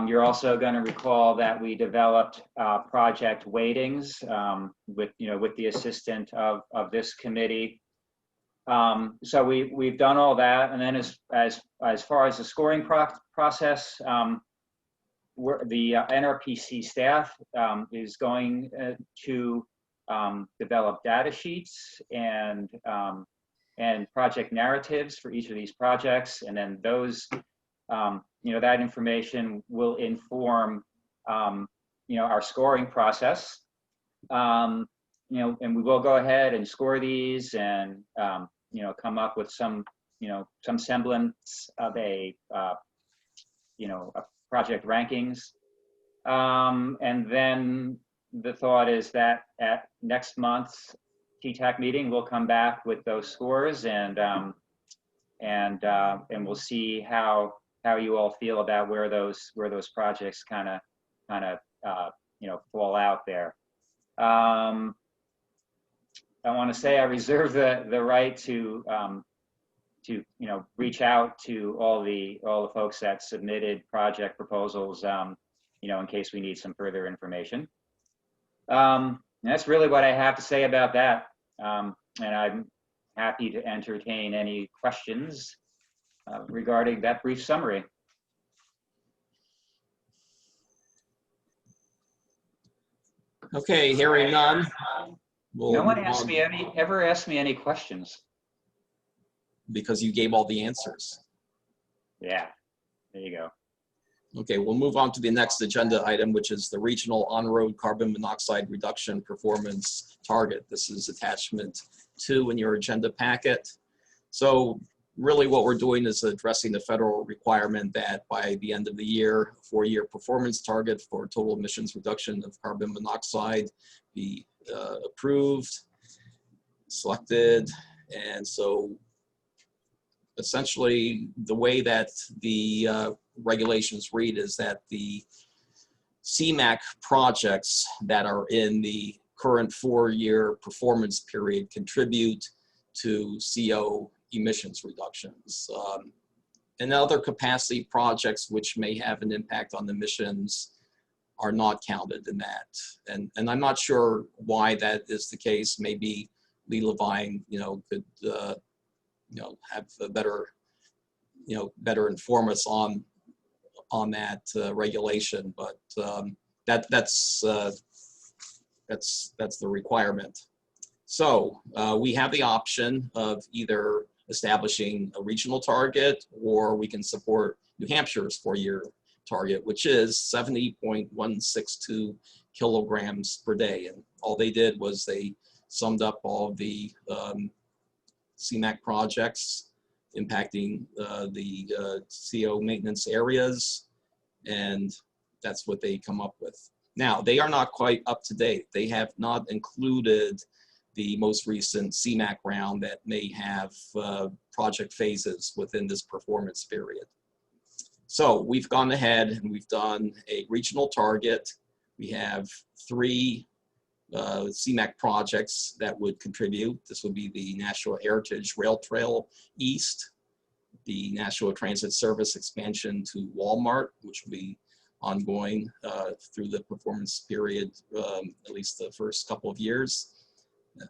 You're also going to recall that we developed project weightings with the assistance of this committee. So we've done all that, and then as far as the scoring process, the NRPC staff is going to develop data sheets and project narratives for each of these projects, and then those that information will inform our scoring process. And we will go ahead and score these and come up with some semblance of a project rankings. And then the thought is that at next month's TTAC meeting, we'll come back with those scores, and we'll see how you all feel about where those projects kind of fall out there. I want to say I reserve the right to to reach out to all the folks that submitted project proposals, in case we need some further information. That's really what I have to say about that. And I'm happy to entertain any questions regarding that brief summary. Okay, hearing none. We'll No one move asked on, me ever asked me any questions. because you gave all the answers. Yeah, there you go. Okay, we'll move on to the next agenda item, which is the Regional On-Road Carbon Monoxide Reduction Performance Target. This is attachment 2 in your agenda packet. So really what we're doing is addressing the federal requirement that by the end of the year, a 4-year performance target for total emissions reduction of carbon monoxide be approved, selected. And so essentially the way that the regulations read is that the CMAQ projects that are in the current 4-year performance period contribute to CO emissions reductions. And other capacity projects which may have an impact on emissions are not counted in that. And I'm not sure why that is the case. Maybe Lee Levine, could have a better, better inform us on that regulation, but that's the requirement. So we have the option of either establishing a regional target, or we can support New Hampshire's 4-year target, which is 70.162 kilograms per day. And all they did was they summed up all the CMAQ projects impacting the CO maintenance areas, and that's what they come up with. Now, they are not quite up to date. They have not included the most recent CMAQ round that may have project phases within this performance period. So we've gone ahead and we've done a regional target. We have 3 CMAQ projects that would contribute. This would be the National Heritage Rail Trail East, the National Transit Service expansion to Walmart, which will be ongoing through the performance period, at least the first couple of years,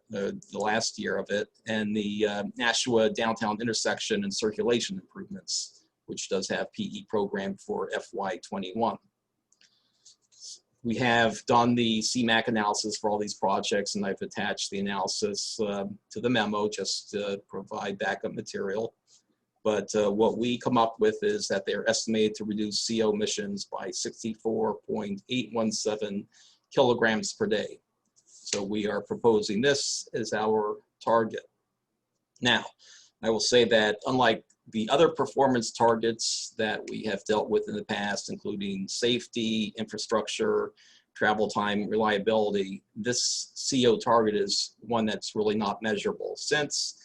the last year of it, and the Nashua downtown intersection and circulation improvements, which does have PE program for FY21. We have done the CMAQ analysis for all these projects, and I've attached the analysis to the memo just to provide backup material. But what we come up with is that they're estimated to reduce CO emissions by 64.817 kilograms per day. So we are proposing this as our target. Now, I will say that unlike the other performance targets that we have dealt with in the past, including safety, infrastructure, travel time, reliability, this CO target is one that's really not measurable, since,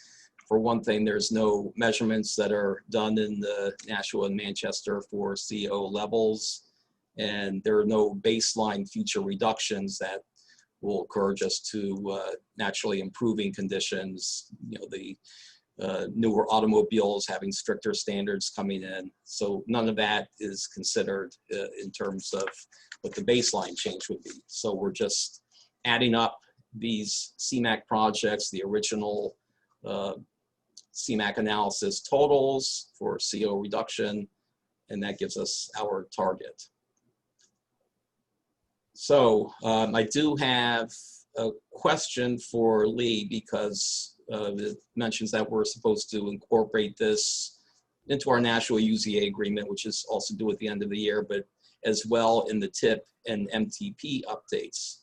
for one thing, there's no measurements that are done in the Nashua and Manchester for CO levels, and there are no baseline future reductions that will occur just to naturally improving conditions, the newer automobiles having stricter standards coming in. So none of that is considered in terms of what the baseline change would be. So we're just adding up these CMAQ projects, the original CMAQ analysis totals for CO reduction, and that gives us our target. So I do have a question for Lee, because it mentions that we're supposed to incorporate this into our national UZA agreement, which is also due at the end of the year, but as well in the TIP and MTP updates.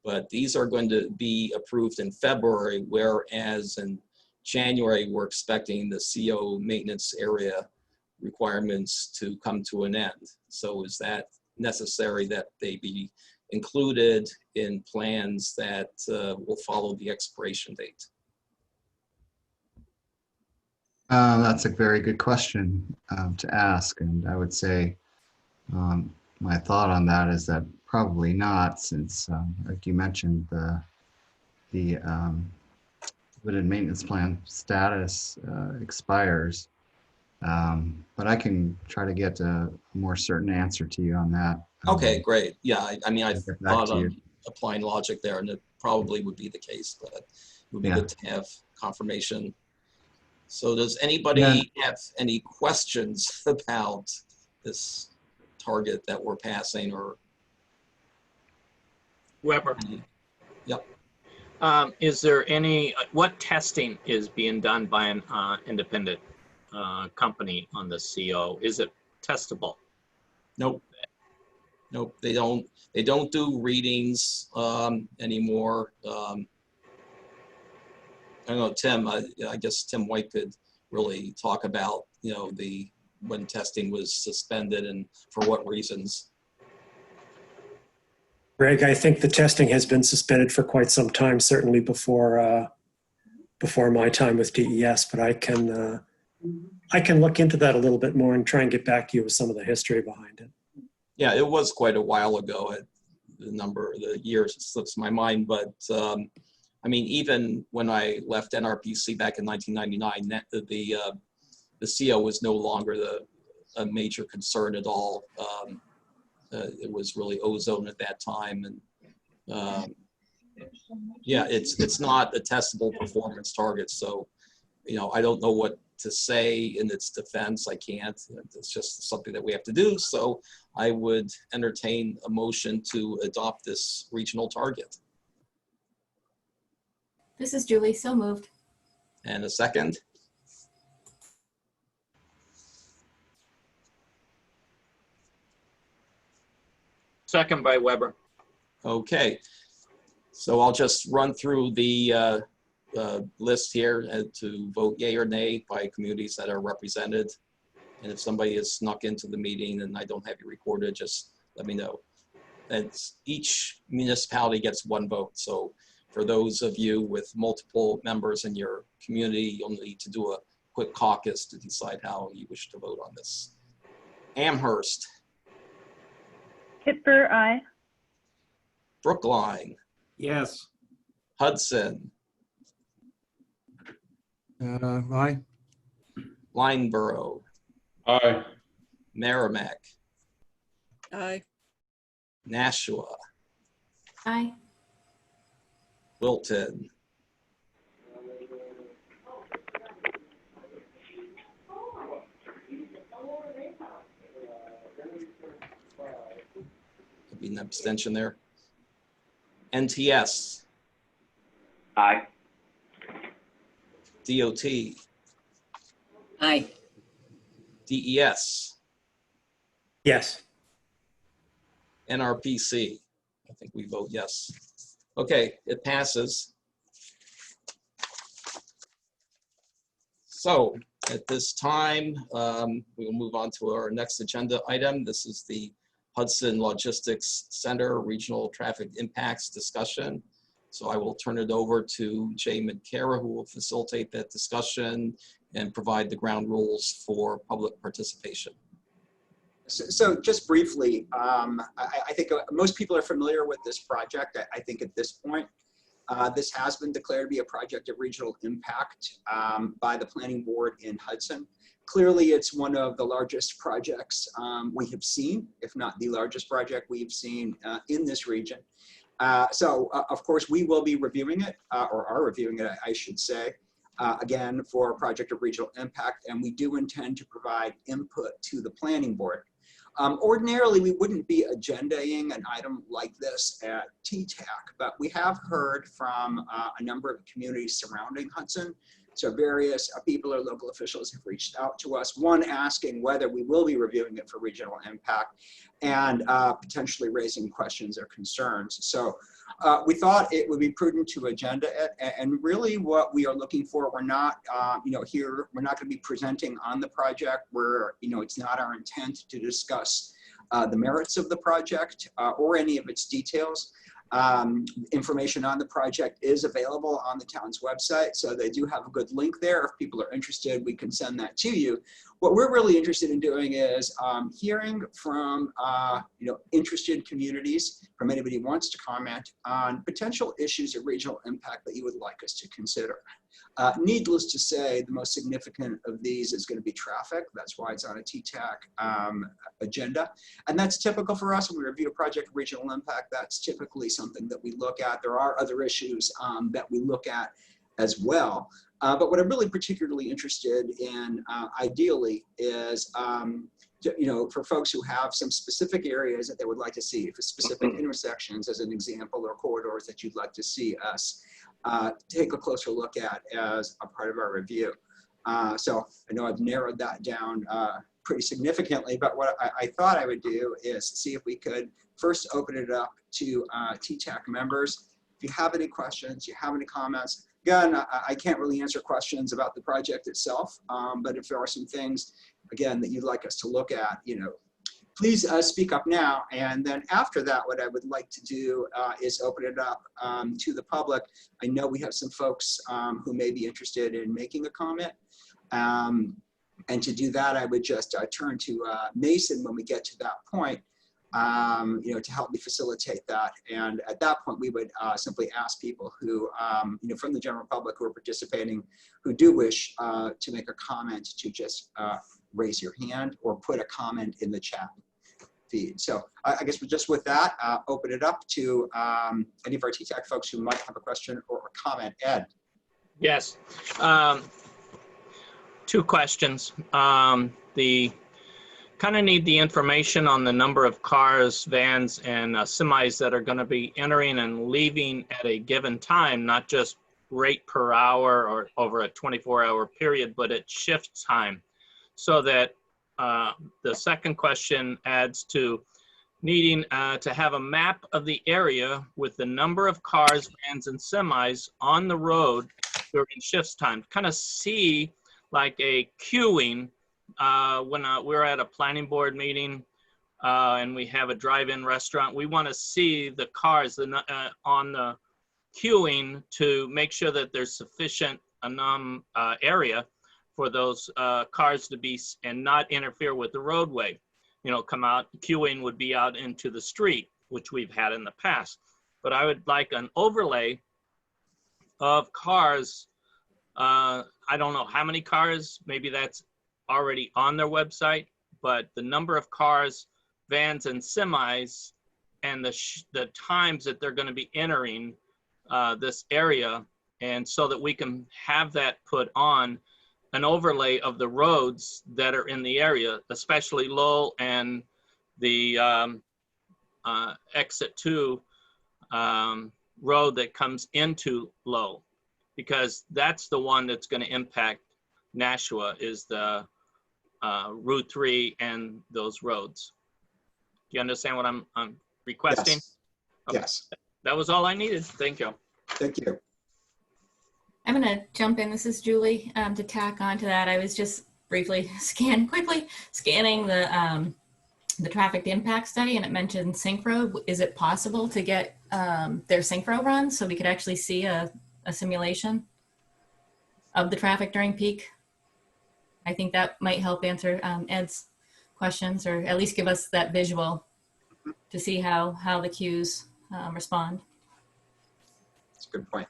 But these are going to be approved in February, whereas in January, we're expecting the CO maintenance area requirements to come to an end. So is that necessary that they be included in plans that will follow the expiration date? That's a very good question to ask, and I would say my thought on that is that probably not, since like you mentioned, the limited maintenance plan status expires. But I can try to get a more certain answer to you on that. Okay, great. Yeah, I mean, I I'll get back thought to you. of applying logic there, and it probably would be the case, but it would be Yeah. good to have confirmation. So does anybody have any questions about this target that we're passing, or? Weber. Yep. Is there any, what testing is being done by an independent company on the CO? Is it testable? Nope. Nope, they don't do readings anymore. I don't know, Tim, I guess Tim White could really talk about, you know, when testing was suspended and for what reasons. Greg, I think the testing has been suspended for quite some time, certainly before my time with DES, but I can look into that a little bit more and try and get back to you with some of the history behind it. Yeah, it was quite a while ago. The years slips my mind, but I mean, even when I left NRPC back in 1999, the CO was no longer a major concern at all. It was really ozone at that time, and yeah, it's not a testable performance target. So, you know, I don't know what to say in its defense. I can't. It's just something that we have to do. So I would entertain a motion to adopt this regional target. This is Julie, so moved. And a second. Second by Weber. Okay. So I'll just run through the list here to vote yay or nay by communities that are represented. And if somebody is snuck into the meeting and I don't have you recorded, just let me know. And each municipality gets one vote. So for those of you with multiple members in your community, you'll need to do a quick caucus to decide how you wish to vote on this. Amherst. Hitler, aye. Brookline. Yes. Hudson. Aye. Lineborough. Aye. Merrimack. Aye. Nashua. Aye. Wilton. Could be an abstention there. NTS. Aye. DOT. Aye. DES. Yes. NRPC. I think we vote yes. Okay, it passes. So at this time, we will move on to our next agenda item. This is the Hudson Logistics Center Regional Traffic Impacts discussion. So I will turn it over to Jay McCara, who will facilitate that discussion and provide the ground rules for public participation. So just briefly, I think most people are familiar with this project. I think at this point, this has been declared to be a project of regional impact by the planning board in Hudson. Clearly, it's one of the largest projects we have seen, if not the largest project we've seen in this region. So of course, we will be reviewing it, or are reviewing it, I should say, again, for a project of regional impact, and we do intend to provide input to the planning board. Ordinarily, we wouldn't be agendaing an item like this at TTAC, but we have heard from a number of communities surrounding Hudson. So various people or local officials have reached out to us, one asking whether we will be reviewing it for regional impact and potentially raising questions or concerns. So we thought it would be prudent to agenda it, and really what we are looking for, we're not, here, we're not going to be presenting on the project. It's not our intent to discuss the merits of the project or any of its details. Information on the project is available on the town's website, so they do have a good link there. If people are interested, we can send that to you. what we're really interested in doing is hearing from interested communities, from anybody who wants to comment on potential issues of regional impact that you would like us to consider. Needless to say, the most significant of these is going to be traffic. That's why it's on a TTAC agenda. And that's typical for us when we review a project of regional impact. That's typically something that we look at. There are other issues that we look at as well. But what I'm really particularly interested in, ideally, is for folks who have some specific areas that they would like to see, for specific intersections, as an example, or corridors that you'd like to see us take a closer look at as a part of our review. So I know I've narrowed that down pretty significantly, but what I thought I would do is see if we could first open it up to TTAC members. If you have any questions, you have any comments. Again, I can't really answer questions about the project itself, but if there are some things, again, that you'd like us to look at, please speak up now. And then after that, what I would like to do is open it up to the public. I know we have some folks who may be interested in making a comment. And to do that, I would just turn to Mason when we get to that point, to help me facilitate that. And at that point, we would simply ask people who, from the general public who are participating, who do wish to make a comment, to just raise your hand or put a comment in the chat feed. So I guess just with that, open it up to any of our TTAC folks who might have a question or a comment. Ed. Yes. 2 questions. The kind of need the information on the number of cars, vans, and semis that are going to be entering and leaving at a given time, not just rate per hour or over a 24-hour period, but at shift time. So that the second question adds to needing to have a map of the area with the number of cars, vans, and semis on the road during shift time. Kind of see like a queuing when we're at a planning board meeting and we have a drive-in restaurant. We want to see the cars on the queuing to make sure that there's sufficient area for those cars to be and not interfere with the roadway. Come out, queuing would be out into the street, which we've had in the past. But I would like an overlay of cars. I don't know how many cars, maybe that's already on their website, but the number of cars, vans, and semis, and the times that they're going to be entering this area, and so that we can have that put on an overlay of the roads that are in the area, especially Lowell and the exit 2 road that comes into Lowell, because that's the one that's going to impact Nashua, is the Route 3 and those roads. Do you understand what I'm requesting? Yes. Okay. Yes. That was all I needed. Thank you. Thank you. I'm going to jump in. This is Julie. To tack onto that, I was just quickly scanning the traffic impact study, and it mentioned sync road. Is it possible to get their sync road run so we could actually see a simulation of the traffic during peak? I think that might help answer Ed's questions, or at least give us that visual to see how the queues respond. That's a good point.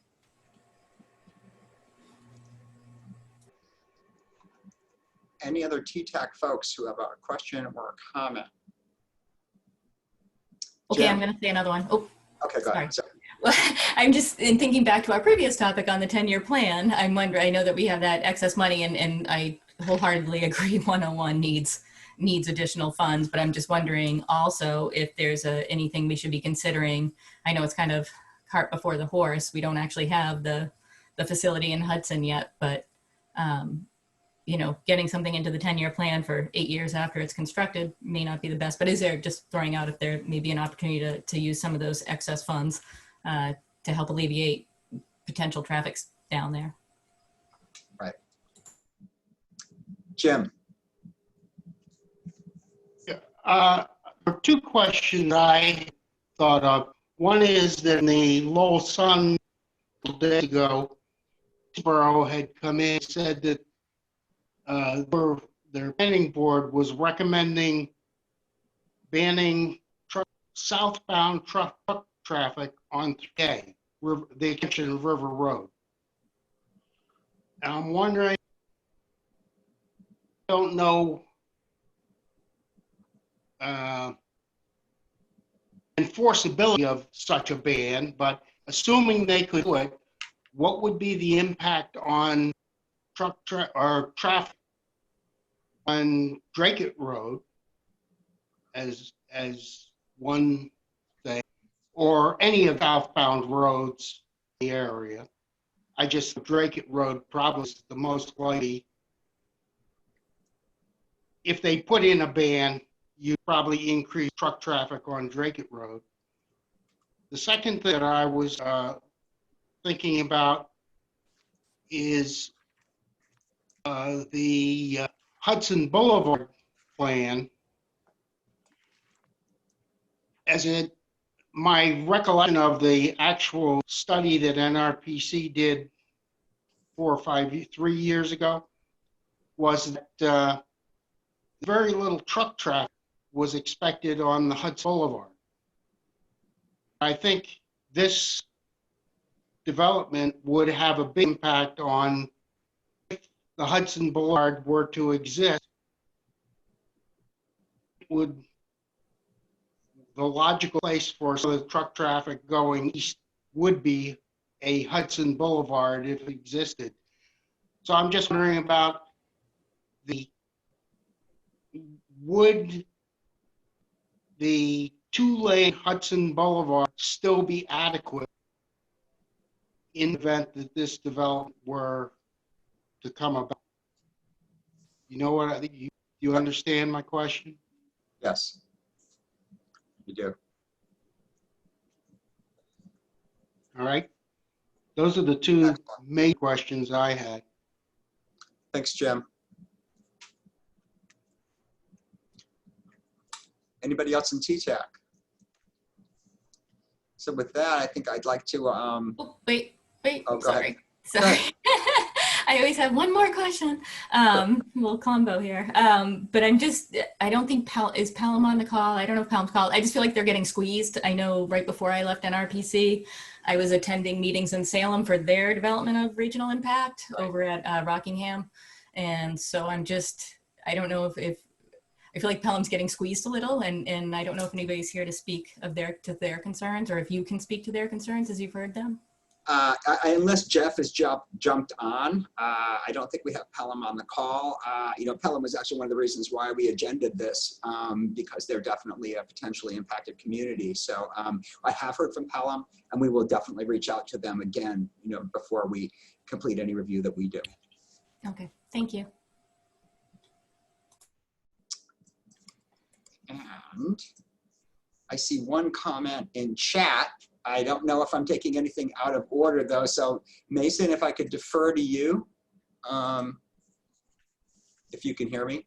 Any other TTAC folks who have a question or a comment? Okay, Jim? I'm going to say another one. Oh, okay, go ahead. sorry. Well, I'm just in thinking back to our previous topic on the 10-year plan. I'm wondering, I know that we have that excess money, and I wholeheartedly agree 101 needs additional funds, but I'm just wondering also if there's anything we should be considering. I know it's kind of cart before the horse. We don't actually have the facility in Hudson yet, but getting something into the 10-year plan for 8 years after it's constructed may not be the best, but is there, just throwing out if there may be an opportunity to use some of those excess funds to help alleviate potential traffic down there? Right. Jim. Yeah, 2 questions I thought of. One is that in the Lowell Sun a day ago, Borough had come in and said that we're their planning board was recommending banning southbound truck traffic on 3A, the extension of River Road. And I'm wondering, I don't know enforceability of such a ban, but assuming they could do it, what would be the impact on traffic on Drake Road as one thing, or any of southbound roads in the area? I just, Drake Road probably is the most likely. If they put in a ban, you probably increase truck traffic on Drake Road. The second thing that I was thinking about is the Hudson Boulevard plan. My recollection of the actual study that NRPC did 3 years ago was that very little truck traffic was expected on the Hudson Boulevard. I think this development would have a big impact on, if the Hudson Boulevard were to exist, the logical place for some of the truck traffic going east would be a Hudson Boulevard if it existed. So I'm just wondering about would the 2-lane Hudson Boulevard still be adequate in the event that this development were to come about? You know what I think? You understand my question? Yes, you do. All right. Those are the two main questions I had. Thanks, Jim. Anybody else in TTAC? So with that, I think I'd like to. Oh, wait, oh, sorry. Sorry. I always have one more question. Little combo here. But I don't think is Pelham on the call? I don't know if Pelham's called. I just feel like they're getting squeezed. I know right before I left NRPC, I was attending meetings in Salem for their development of regional impact over at Rockingham. And so I don't know if I feel like Pelham's getting squeezed a little, and I don't know if anybody's here to speak to their concerns, or if you can speak to their concerns as you've heard them. Unless Jeff has jumped on, I don't think we have Pelham on the call. Pelham was actually one of the reasons why we agended this, because they're definitely a potentially impacted community. So I have heard from Pelham, and we will definitely reach out to them again, before we complete any review that we do. Okay, thank you. And I see one comment in chat. I don't know if I'm taking anything out of order though. So Mason, if I could defer to you, if you can hear me.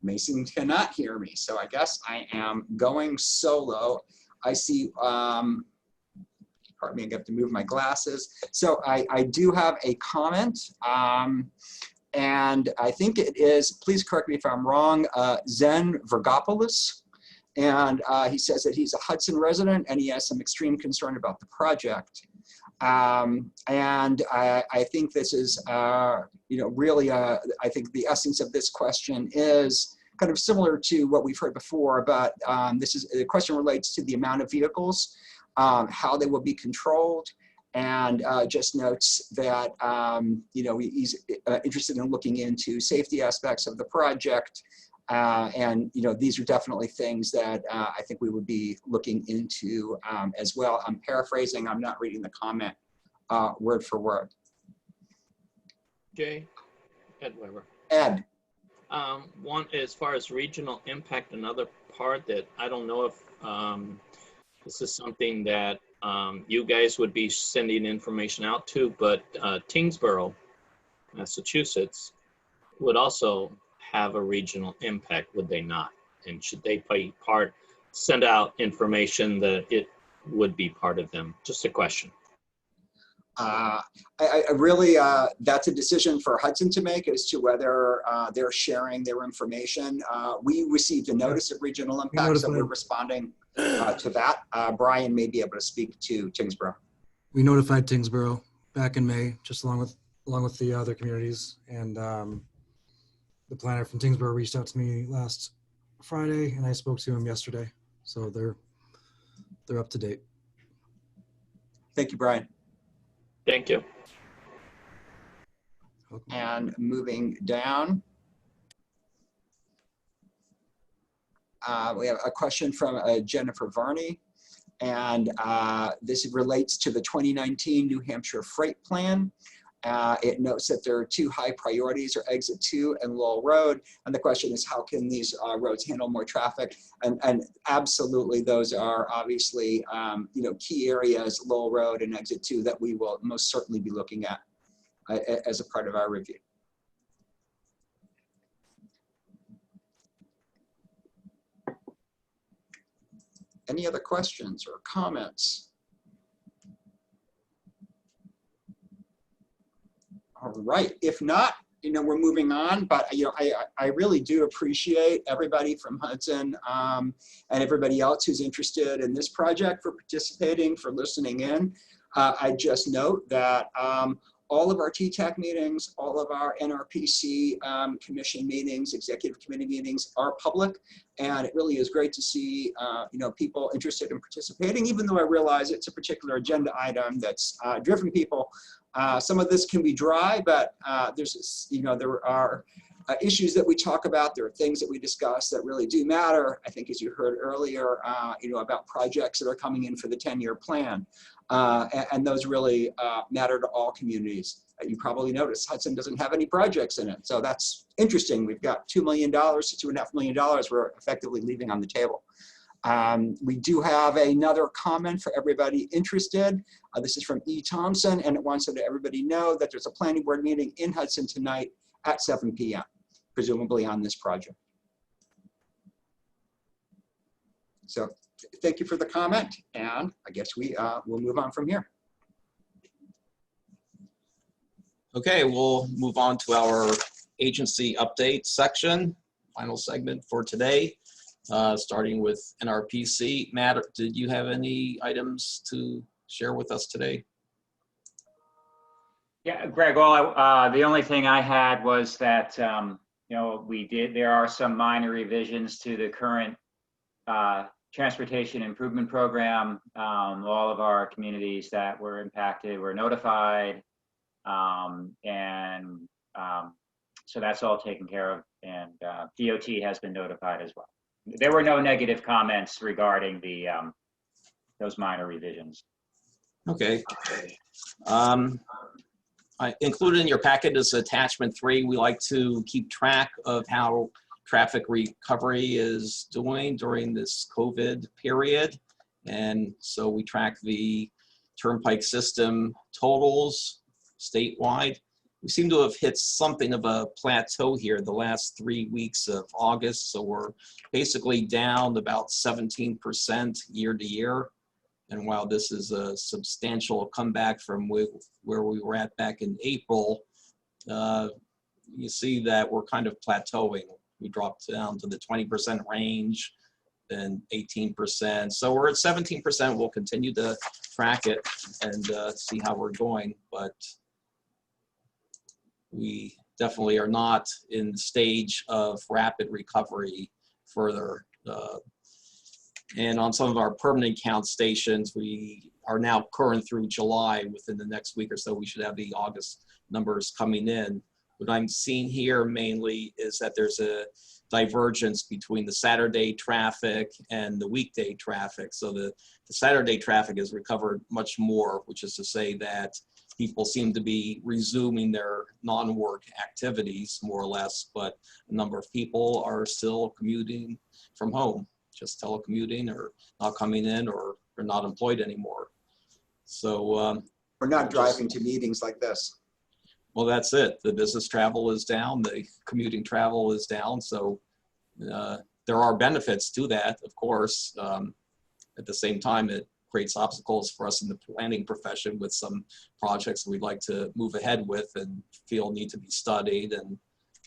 Mason cannot hear me. So I guess I am going solo. I see, pardon me, I have to move my glasses. So I do have a comment. And I think it is, please correct me if I'm wrong, Zen Vergopoulos. And he says that he's a Hudson resident and he has some extreme concern about the project. And I think this is, really, I think the essence of this question is kind of similar to what we've heard before, but the question relates to the amount of vehicles, how they will be controlled, and just notes that he's interested in looking into safety aspects of the project, and these are definitely things that I think we would be looking into as well. I'm paraphrasing. I'm not reading the comment word for word. Jay, Ed Weber. Ed. One, as far as regional impact, another part that I don't know if this is something that you guys would be sending information out to, but Tingsboro, Massachusetts, would also have a regional impact, would they not? And should they send out information that it would be part of them? Just a question. I really, that's a decision for Hudson to make as to whether they're sharing their information. We received a notice of regional impact, so we're responding to that. Brian may be able to speak to Tingsboro. We notified Tingsboro back in May, just along with the other communities, and the planner from Tingsboro reached out to me last Friday, and I spoke to him yesterday. So they're up to date. Thank you, Brian. Thank you. And moving down, we have a question from Jennifer Varney, and this relates to the 2019 New Hampshire Freight Plan. It notes that there are two high priorities, or Exit 2 and Lowell Road, and the question is, how can these roads handle more traffic? And absolutely, those are obviously key areas, Lowell Road and Exit 2, that we will most certainly be looking at as a part of our review. Any other questions or comments? All right, if not, we're moving on, but I really do appreciate everybody from Hudson and everybody else who's interested in this project for participating, for listening in. I just note that all of our TTAC meetings, all of our NRPC commission meetings, executive committee meetings are public, and it really is great to see people interested in participating, even though I realize it's a particular agenda item that's driven people. Some of this can be dry, but there are issues that we talk about. There are things that we discuss that really do matter. I think, as you heard earlier, about projects that are coming in for the 10-year plan. And those really matter to all communities. You probably noticed Hudson doesn't have any projects in it. So that's interesting. We've got $2 million to $2.5 million we're effectively leaving on the table. We do have another comment for everybody interested. This is from E. Thompson, and it wants to let everybody know that there's a planning board meeting in Hudson tonight at 7 p.m., presumably on this project. So thank you for the comment, and I guess we will move on from here. Okay, we'll move on to our agency update section, final segment for today, starting with NRPC. Matt, did you have any items to share with us today? Yeah, Greg, well, the only thing I had was that, there are some minor revisions to the current transportation improvement program. All of our communities that were impacted were notified. So that's all taken care of, and DOT has been notified as well. There were no negative comments regarding the those minor revisions. Okay. Included in your packet is attachment 3. We like to keep track of how traffic recovery is doing during this COVID period. And so we track the turnpike system totals statewide. We seem to have hit something of a plateau here the last 3 weeks of August. So we're basically down about 17% year to year. And while this is a substantial comeback from where we were at back in April, you see that we're kind of plateauing. We dropped down to the 20% range, then 18%. So we're at 17%. We'll continue to track it and see how we're going. But we definitely are not in the stage of rapid recovery further. And on some of our permanent count stations, we are now current through July. Within the next week or so, we should have the August numbers coming in. What I'm seeing here mainly is that there's a divergence between the Saturday traffic and the weekday traffic. So the Saturday traffic has recovered much more, which is to say that people seem to be resuming their non-work activities more or less, but a number of people are still commuting from home, just telecommuting or not coming in, or they're not employed anymore. So we're not driving to meetings like this. Well, that's it. The business travel is down, the commuting travel is down. So there are benefits to that, of course. At the same time, it creates obstacles for us in the planning profession with some projects we'd like to move ahead with and feel need to be studied. And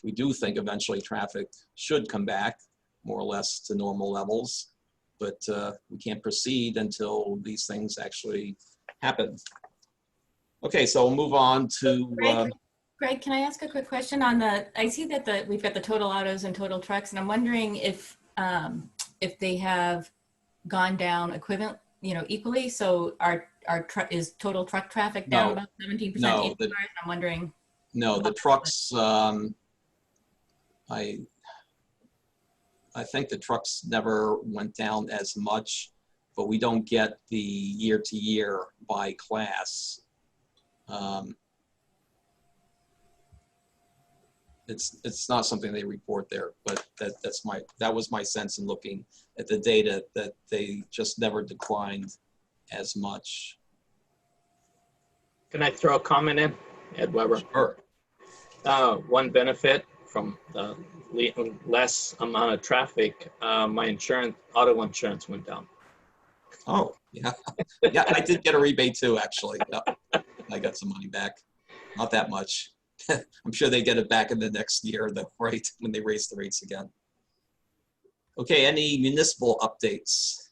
we do think eventually traffic should come back more or less to normal levels, but we can't proceed until these things actually happen. Okay, so we'll move on to. Greg, can I ask a quick question on I see that we've got the total autos and total trucks, and I'm wondering if they have gone down equivalent, equally. So is total truck traffic down about 17%? No, I'm wondering. No, the trucks, I think the trucks never went down as much, but we don't get the year to year by class. It's not something they report there, but that was my sense in looking at the data, that they just never declined as much. Can I throw a comment in, Ed Weber? Sure. One benefit from the less amount of traffic, my auto insurance went down. Oh, yeah. Yeah, I did get a rebate too, actually. Yep. I got some money back. Not that much. I'm sure they get it back in the next year, though, right, when they raise the rates again. Okay, any municipal updates?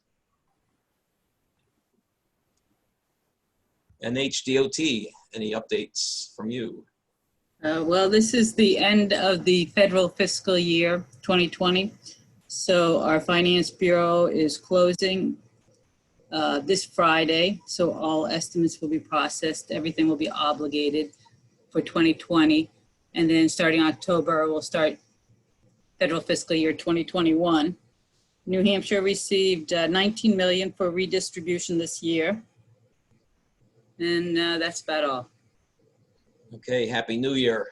NHDOT, any updates from you? Well, this is the end of the federal fiscal year 2020. So our Finance Bureau is closing this Friday. So all estimates will be processed. Everything will be obligated for 2020. And then starting October, we'll start federal fiscal year 2021. New Hampshire received $19 million for redistribution this year. And that's about all. Okay, Happy New Year.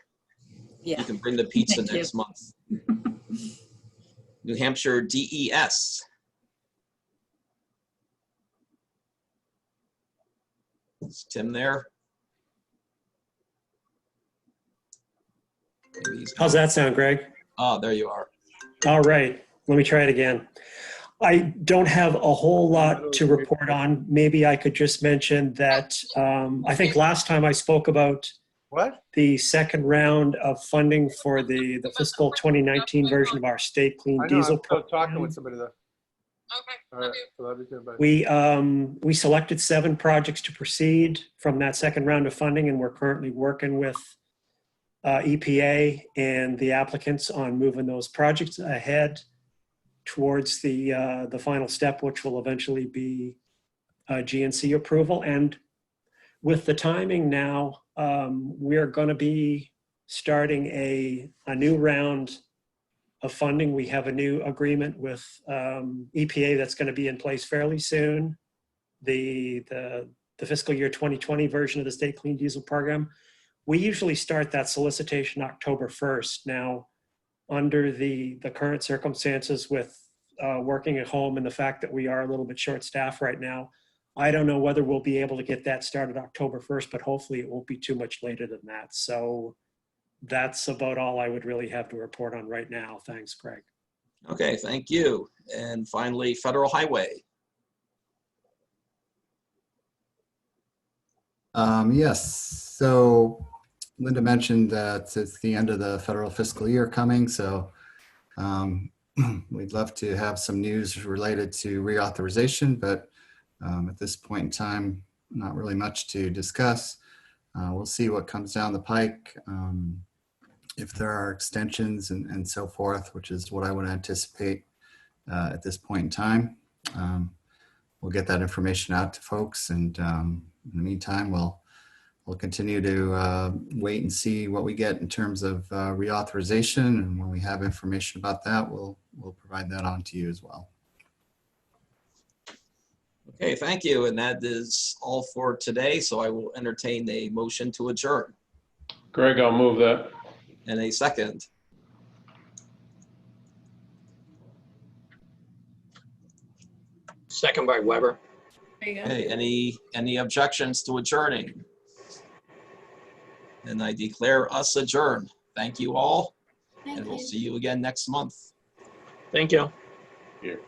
Yeah. You can bring the pizza Thank next you. month. New Hampshire DES. Is Tim there? How's that sound, Greg? Oh, there you are. All right, let me try it again. I don't have a whole lot to report on. Maybe I could just mention that I think last time I spoke about the second round of funding for the fiscal 2019 version of our state clean diesel program. Talking with somebody there. Okay. All right. We selected 7 projects to proceed from that second round of funding, and we're currently working with EPA and the applicants on moving those projects ahead towards the final step, which will eventually be GNC approval. And with the timing now, we're going to be starting a new round of funding. We have a new agreement with EPA that's going to be in place fairly soon. The fiscal year 2020 version of the state clean diesel program. We usually start that solicitation October 1st. Now, under the current circumstances with working at home and the fact that we are a little bit short-staffed right now, I don't know whether we'll be able to get that started October 1st, but hopefully it won't be too much later than that. So that's about all I would really have to report on right now. Thanks, Greg. Okay, thank you. And finally, Federal Highway. Yes, so Linda mentioned that it's the end of the federal fiscal year coming, so we'd love to have some news related to reauthorization, but at this point in time, not really much to discuss. We'll see what comes down the pike, if there are extensions and so forth, which is what I would anticipate at this point in time. We'll get that information out to folks, and in the meantime, we'll continue to wait and see what we get in terms of reauthorization, and when we have information about that, we'll provide that on to you as well. Okay, thank you. And that is all for today. So I will entertain a motion to adjourn. Greg, I'll move that. And a second. Second by Weber. There you go. Okay, any objections to adjourning? And I declare us adjourned. Thank you all. And we'll see you again next month. Thank you. Here.